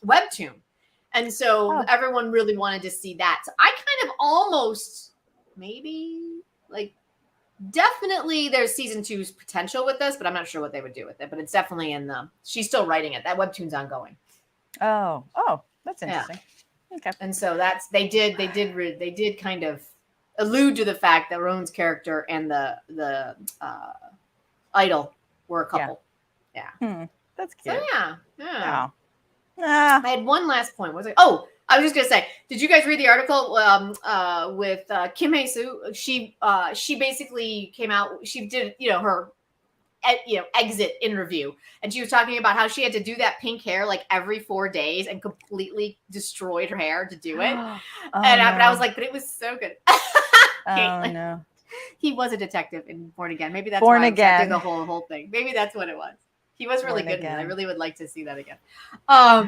webtoon. And so everyone really wanted to see that. So I kind of almost maybe like definitely there's season 2's potential with this, but I'm not sure what they would do with it. But it's definitely she's still writing it. That webtoon's ongoing. Oh, that's interesting. Yeah. Okay. And so they did kind of allude to the fact that Rowan's character and the idol were a couple. Yeah. That's cute. So yeah. Wow. I had one last point. I was just gonna say, did you guys read the article with Kim Hae-soo? She basically came out. She did her exit interview, and she was talking about how she had to do that pink hair like every 4 days and completely destroyed her hair to do it. But I was like, but it was so good. Caitlin. No. He was a detective in Born Again. Maybe that's Born why Again. the whole thing. Maybe that's what it was. He was really good. I really would like to see that again. But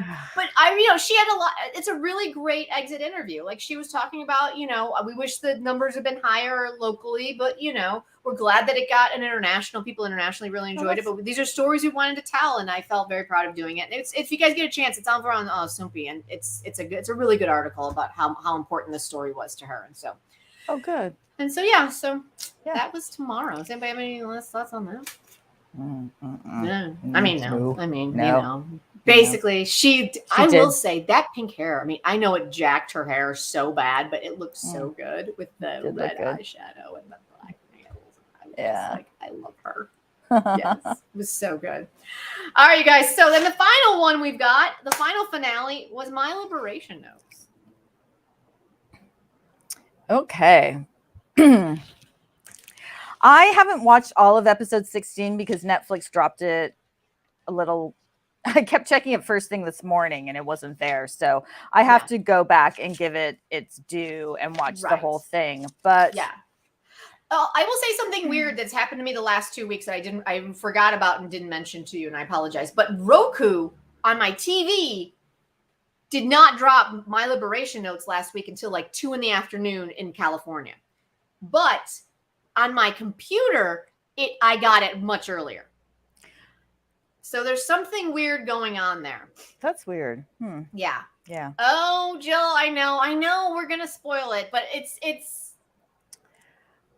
she had a lot. It's a really great exit interview. Like she was talking about, we wish the numbers had been higher locally, but we're glad that it got people internationally really enjoyed it. But these are stories we wanted to tell, and I felt very proud of doing it. And if you guys get a chance, it's over on Soompi, and it's a really good article about how important this story was to her. And so, good. And so that was tomorrow. Does anybody have any last thoughts on that? No. I mean, no. Basically, I will say that pink hair. I mean, I know it jacked her hair so bad, but it looked so good with the red eyeshadow and the black nails. I love her. Yes, it was so good. All right, you guys. So then the final one we've got, the final finale was My Liberation Notes. Okay. I haven't watched all of episode 16 because Netflix dropped it a little. I kept checking it first thing this morning and it wasn't there. So I have to go back and give it its due and watch the whole thing. But I will say something weird that's happened to me the last 2 weeks that I forgot about and didn't mention to you, and I apologize. But Roku on my TV did not drop My Liberation Notes last week until like 2 p.m. in California. But on my computer, I got it much earlier. So there's something weird going on there. That's weird. Yeah. Yeah. Oh, Jill, I know we're going to spoil it, but it's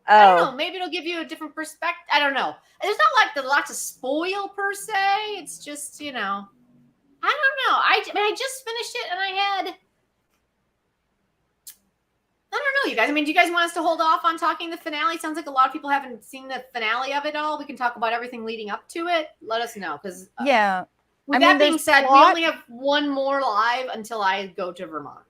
Oh. I don't know. Maybe it'll give you a different perspective. I don't know. There's not like a lot to spoil per se. It's just, I don't know. I just finished it and I don't know, you guys. I mean, do you guys want us to hold off on talking the finale? Sounds like a lot of people haven't seen the finale of it all. We can talk about everything leading up to it. Let us know. Because yeah. With that being said, we only have one more live until I go to Vermont.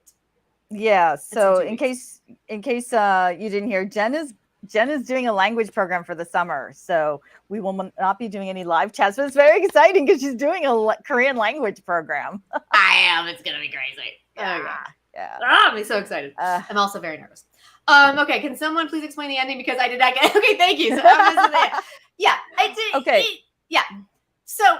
Yeah. So in case you didn't hear, Jenn is doing a language program for the summer. So we will not be doing any live chats, but it's very exciting because she's doing a Korean language program. I am. It's going to be crazy. Yeah. I'm so excited. I'm also very nervous. Okay. Can someone please explain the ending? Because I did not get, okay. Thank you. So, yeah, I did. Okay. Yeah. So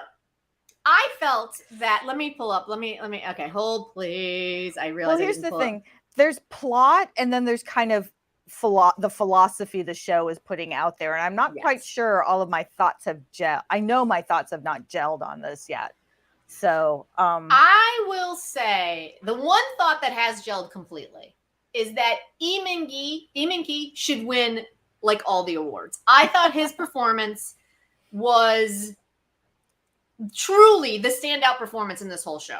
I felt that, let me pull up. Okay. Hold please. I realize. Well, here's the thing. There's plot and then there's kind of the philosophy the show is putting out there. And I'm not quite sure all of my thoughts have gelled. I know my thoughts have not gelled on this yet. So I will say the one thought that has gelled completely is that Lee Min-ki should win like all the awards. I thought his performance was truly the standout performance in this whole show.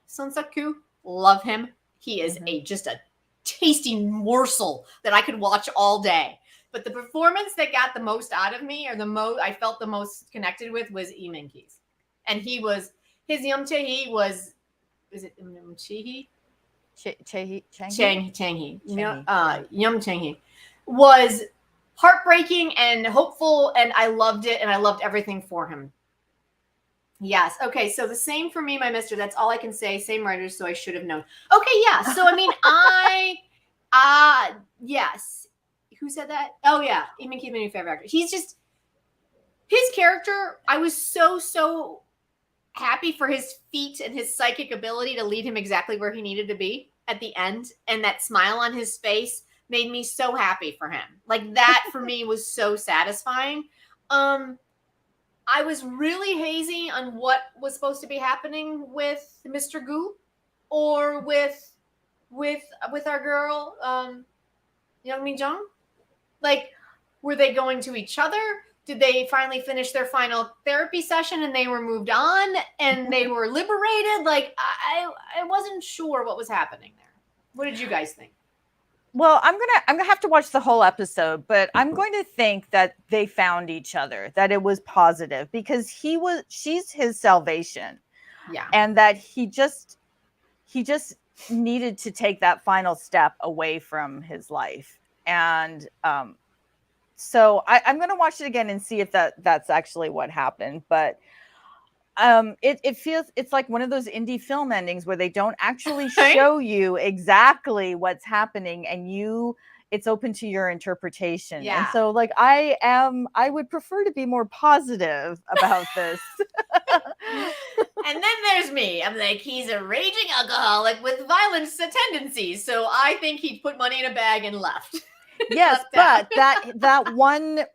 Sun Suk-koo, love him. He is just a tasty morsel that I could watch all day. But the performance that got the most out of me, or I felt the most connected with, was Lee Min-ki's. And his Yum Chae-hee was it Yum Chae-hee? Chang-hee. Yum Chang-hee was heartbreaking and hopeful, and I loved it, and I loved everything for him. Yes. Okay. So the same for me, my mister. That's all I can say. Same writers, so I should have known. Okay. Yeah. So I mean, yes. Who said that? Oh yeah, Lee Min-ki's my new favorite actor. He's just his character. I was so happy for his feat and his psychic ability to lead him exactly where he needed to be at the end. And that smile on his face made me so happy for him. Like that for me was so satisfying. I was really hazy on what was supposed to be happening with Mr. Gu or with our girl, Young Min Jung. Like, were they going to each other? Did they finally finish their final therapy session and they were moved on and they were liberated? Like, I wasn't sure what was happening there. What did you guys think? Well, I'm gonna have to watch the whole episode, but I'm going to think that they found each other, that it was positive because she's his salvation. Yeah. And that he just needed to take that final step away from his life. And so I'm going to watch it again and see if that's actually what happened. But it feels it's like one of those indie film endings where they don't actually show you exactly what's happening, and it's open to your interpretation. Yeah. And so like I would prefer to be more positive about this. And then there's me. I'm like, he's a raging alcoholic with violence tendencies. So I think he put money in a bag and left. Yes, but that one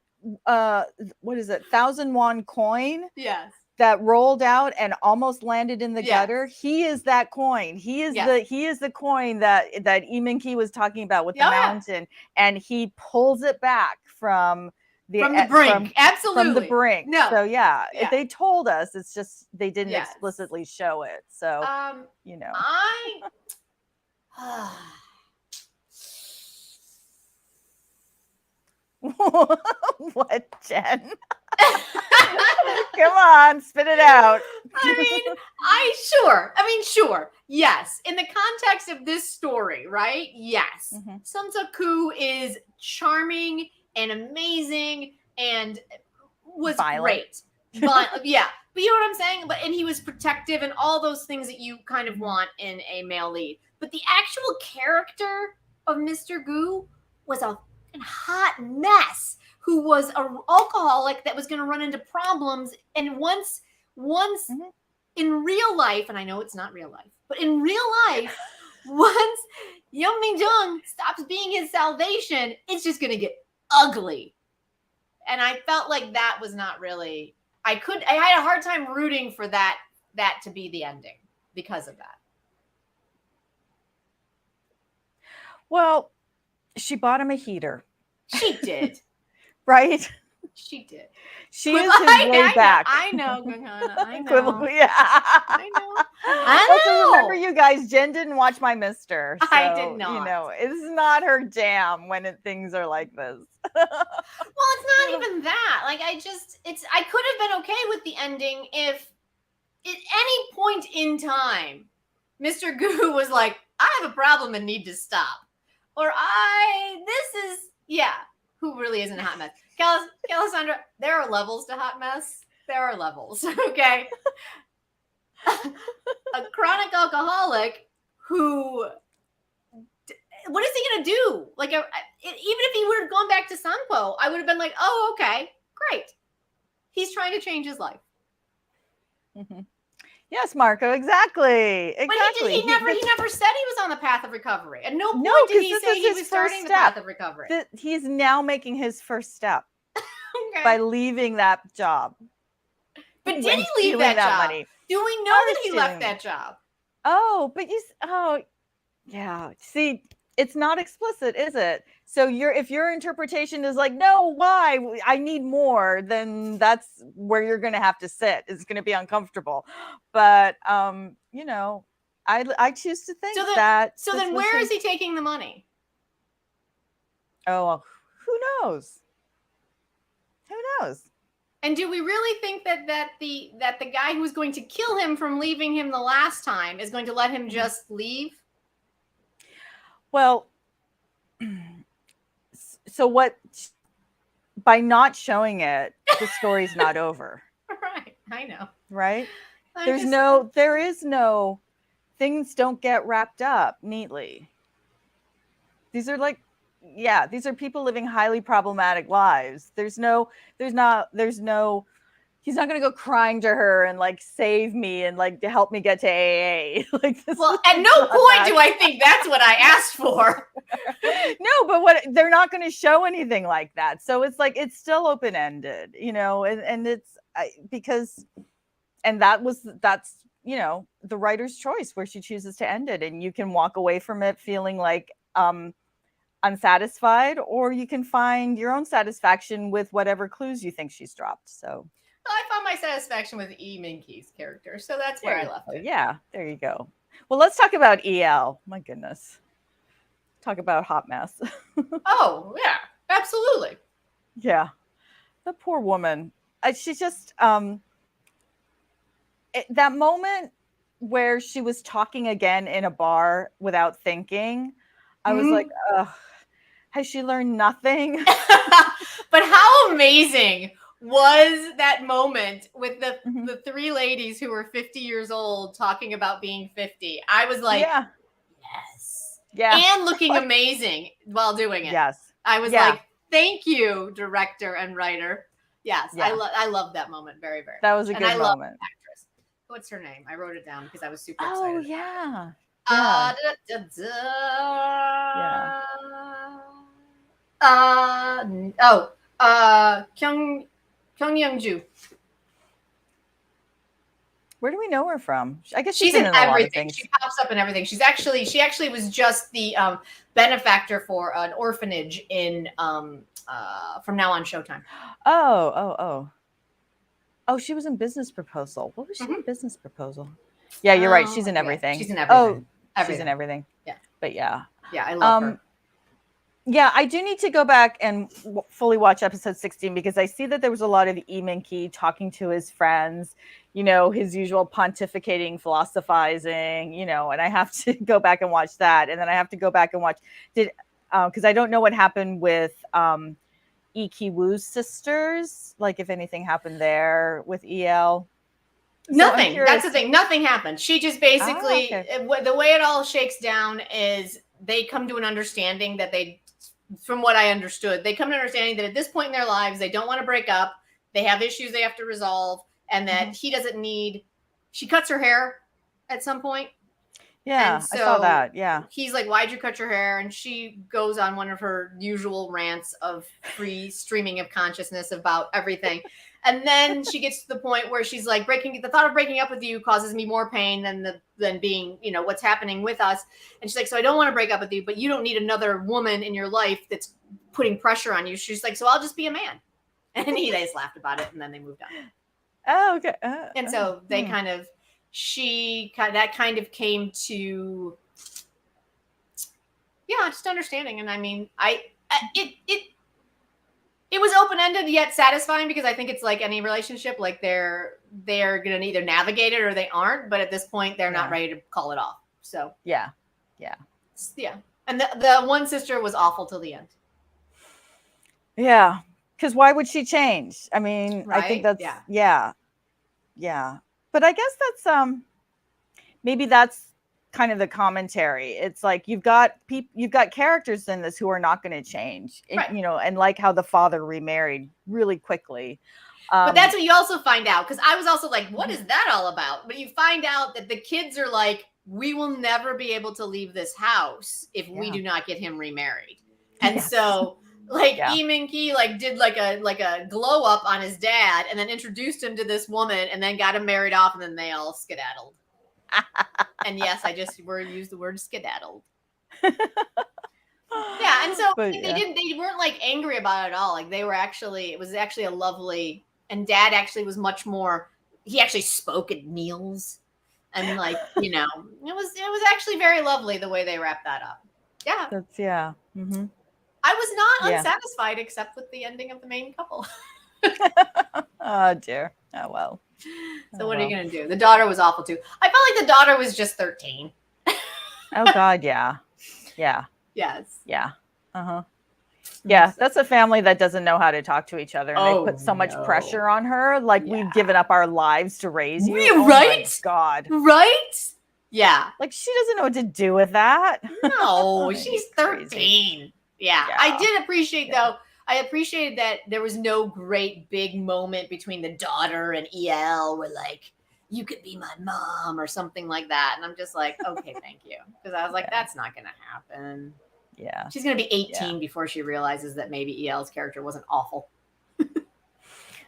what is it, 1,000 won coin? Yes. That rolled out and almost landed in the gutter. He is that coin. He is the coin that Lee Min-ki was talking about with the mountain, and he pulls it back from the brink. Absolutely. From the brink. No. So if they told us, it's just they didn't explicitly show it. So What, Jenn? Come on, spit it out. Sure. Yes. In the context of this story, right? Yes. Mm-hmm. Sun Suk-koo is charming and amazing and was great. But yeah. But you know what I'm saying? And he was protective and all those things that you kind of want in a male lead. But the actual character of Mr. Gu was a fucking hot mess who was an alcoholic that was going to run into problems. And once in real life, and I know it's not real life, but in real life, once Young Min Jung stops being his salvation, it's just going to get ugly. And I felt like that was not really, I had a hard time rooting for that to be the ending because of that. Well, she bought him a heater. She did. Right? She did. She is his way back. I know, Gahana. I know. Yeah. I know. I know. Also, remember, you guys, Jen didn't watch My Mister. So, I did not. You know, it's not her jam when things are like this. Well, it's not even that. Like, I could have been okay with the ending if at any point in time, Mr. Goo was like, I have a problem and need to stop. Or who really isn't a hot mess? Calasandra, there are levels to hot mess. There are levels, okay? A chronic alcoholic who, what is he going to do? Like, even if he would have gone back to Sanpo, I would have been like, oh, okay, great. He's trying to change his life. Mm-hmm. Yes, Marco, exactly. But he never said he was on the path of recovery. At no point did he say he was starting the path of recovery. He's now making his first step by leaving that job. But did he leave that job? Money. Do we know that he left that job? Oh, but yeah. See, it's not explicit, is it? So if your interpretation is like, no, why? I need more, then that's where you're going to have to sit. It's going to be uncomfortable. But, you know, I choose to think that. So then where is he taking the money? Oh, well, who knows? Who knows? And do we really think that the guy who was going to kill him from leaving him the last time is going to let him just leave? Well, so what, by not showing it, the story's not over. Right. I know. Right? There is no, things don't get wrapped up neatly. These are these are people living highly problematic lives. He's not going to go crying to her and like save me and like to help me get to AA. At no point do I think that's what I asked for. No, but they're not going to show anything like that. So it's like, it's still open-ended, you know, and it's because that's, you know, the writer's choice where she chooses to end it, and you can walk away from it feeling like, unsatisfied, or you can find your own satisfaction with whatever clues you think she's dropped. So I found my satisfaction with E. Minky's character, so that's where I left it. Yeah, there you go. Well, let's talk about EL. My goodness. Talk about hot mess. Oh, yeah, absolutely. Yeah. The poor woman. She just, that moment where she was talking again in a bar without thinking, I was like, ugh, has she learned nothing? But how amazing was that moment with the three ladies who were 50 years old talking about being 50? I was like, yes. Yeah. And looking amazing while doing it. Yes. I was like, thank you, director and writer. Yes. Yeah. I love that moment very, very much. That was a good moment. Love the actress. What's her name? I wrote it down because I was super excited. Oh, yeah. Kyung Young-ju. Where do we know her from? I guess she's in everything. She pops up in everything. She actually was just the benefactor for an orphanage in From Now On Showtime. Oh, she was in Business Proposal. What was she in Business Proposal? Yeah, you're right. She's in everything. She's in everything. She's in everything. Yeah. But yeah. Yeah, I love her. Yeah, I do need to go back and fully watch episode 16 because I see that there was a lot of Lee Min-ki talking to his friends, you know, his usual pontificating, philosophizing, you know, and I have to go back and watch that. And then I have to go back and watch, because I don't know what happened with Lee Ki-woo's sisters, like if anything happened there with EL. Nothing. That's the thing. Nothing happened. She just basically, the way it all shakes down is they come to an understanding that they from what I understood, they come to understanding that at this point in their lives, they don't want to break up. They have issues they have to resolve, and that he doesn't need. She cuts her hair at some point. Yeah, and so I saw that. Yeah. He's like, "Why'd you cut your hair?" And she goes on one of her usual rants of free streaming of consciousness about everything. And then she gets to the point where she's like, the thought of breaking up with you causes me more pain than being, what's happening with us. And she's like, so I don't want to break up with you, but you don't need another woman in your life that's putting pressure on you. She's like, so I'll just be a man. And they just laughed about it, and then they moved on. Oh, okay. And so they that kind of came to, just understanding. And I mean, it was open-ended yet satisfying, because I think it's like any relationship, like they're going to either navigate it or they aren't. But at this point, they're not ready to call it off. So yeah. And the one sister was awful till the end. Yeah, because why would she change? I mean, right? I think that's yeah. But I guess that's maybe that's kind of the commentary. It's like you've got characters in this who are not going to change, right. And like how the father remarried really quickly. But that's what you also find out, because I was also like, what is that all about? But you find out that the kids are like, we will never be able to leave this house if we do not get him remarried. And so Lee Min-ki did like a glow up on his dad, and then introduced him to this woman, and then got him married off, and then they all skedaddled. And yes, I just used the word skedaddled. And so they weren't like angry about it at all. Like it was actually a lovely, and dad actually was much more, he actually spoke at meals, and it was actually very lovely the way they wrapped that up. Yeah. That's Mm-hmm. I was not unsatisfied except with the ending of the main couple. Oh dear. Oh well. So what are you going to do? The daughter was awful too. I felt like the daughter was just 13. Oh God. Yeah. Yes. Yeah. Yeah. That's a family that doesn't know how to talk to each other. And they put so much pressure on her. Like we've given up our lives to raise you. Right? Oh my God. Right? Yeah. Like she doesn't know what to do with that. No, she's 13. Yeah. I did appreciate though. I appreciated that there was no great big moment between the daughter and EL where like, you could be my mom or something like that. And I'm just like, okay, thank you. Because I was like, that's not going to happen. Yeah. She's going to be 18 before she realizes that maybe EL's character wasn't awful.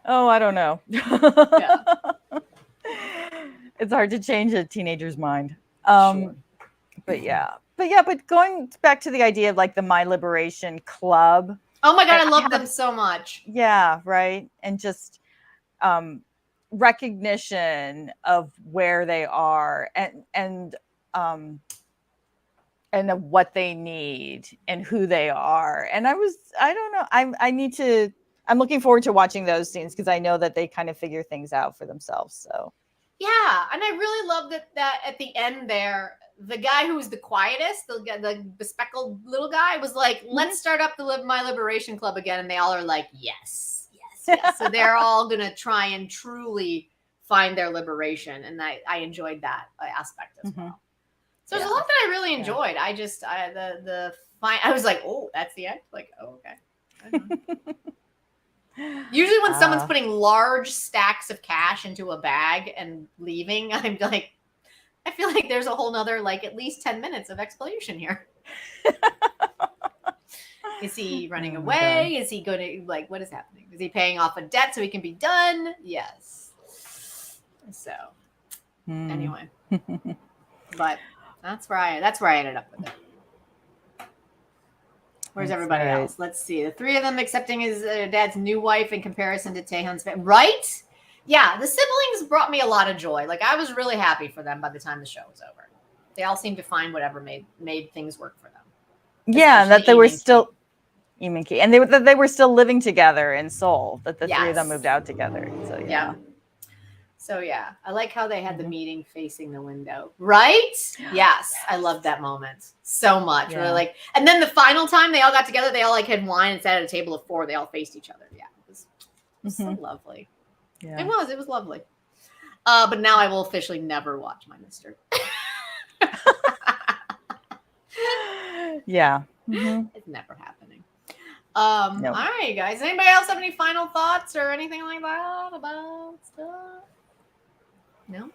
Oh, I don't know. It's hard to change a teenager's mind. Sure. But going back to the idea of like the My Liberation Club. Oh my God, I love them so much. Yeah, right. And just recognition of where they are and of what they need and who they are. And I don't know. I'm looking forward to watching those scenes because I know that they kind of figure things out for themselves. So yeah, and I really love that at the end there, the guy who was the quietest, the bespectacled little guy, was like, let's start up the My Liberation Club again. And they all are like, yes. So they're all going to try and truly find their liberation. And I enjoyed that aspect as well. So there's a lot that I really enjoyed. I just, I was like, oh, that's the end? Like, oh, okay. I don't know. Usually when someone's putting large stacks of cash into a bag and leaving, I'm like, I feel like there's a whole nother, like at least 10 minutes of explanation here. Is he running away? Is he going to, like, what is happening? Is he paying off a debt so he can be done? Yes. So anyway, but that's where I ended up with it. Where's everybody else? Let's see. The three of them accepting his dad's new wife in comparison to Taehyun's family. Right? Yeah, the siblings brought me a lot of joy. Like, I was really happy for them by the time the show was over. They all seemed to find whatever made things work for them. Yeah, and that they were still Iminki, and they were still living together in Seoul. That the three of them moved out together. So yeah. So yeah, I like how they had the meeting facing the window. Right? Yes. I loved that moment so much. Really, like, and then the final time they all got together, they all like had wine and sat at a table of 4. They all faced each other. Yeah, it was so lovely. Yeah. It was lovely. But now I will officially never watch My Mister. Yeah. Mm-hmm. It's never happening. All right, you guys. Anybody else have any final thoughts or anything like that about stuff? No?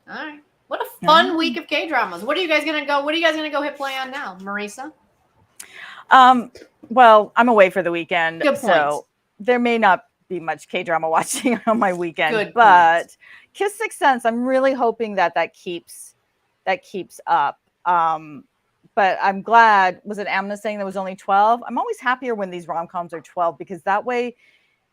All right. What a fun week of K-dramas. What are you guys gonna go hit play on now, Marisa? Well, I'm away for the weekend. Good point. So there may not be much K-drama watching on my weekend. Good but point. Kiss Sixth Sense, I'm really hoping that keeps up. But I'm glad, was it Amna saying there was only 12? I'm always happier when these rom-coms are 12 because that way,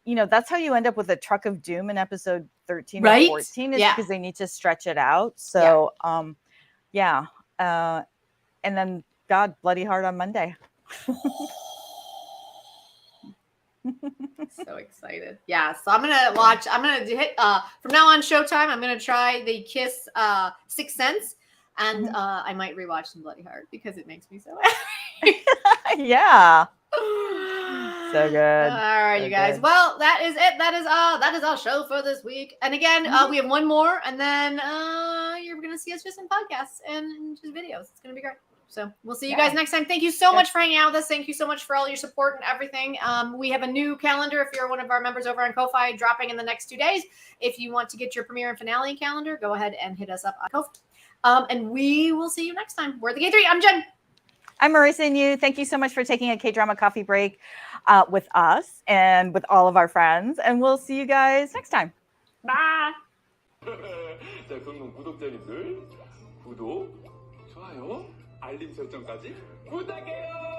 that's how you end up with a truck of doom in episode 13 or 14 is because they need to stretch it out. So, and then God, bloody hard on Monday. So excited. Yeah, so I'm gonna hit from now on Showtime. I'm gonna try the Kiss Sixth Sense, and I might rewatch some Bloody Hard because it makes me so happy. Yeah. So good. All right, you guys. Good. Well, that is it. That is our show for this week. And again, we have one more, and then you're gonna see us just in podcasts and just videos. It's gonna be great. So we'll see you guys next time. Thank you so much for hanging out with us. Thank you so much for all your support and everything. We have a new calendar if you're one of our members over on Ko-Fi dropping in the next 2 days. If you want to get your premiere and finale calendar, go ahead and hit us up on Ko-Fi. And we will see you next time. We're the K3. I'm Jen. I'm Marisa and you. Thank you so much for taking a K-drama coffee break with us and with all of our friends. And we'll see you guys next time. Bye. 자, 그럼 구독자님들 구독, 좋아요, 알림 설정까지 부탁해요.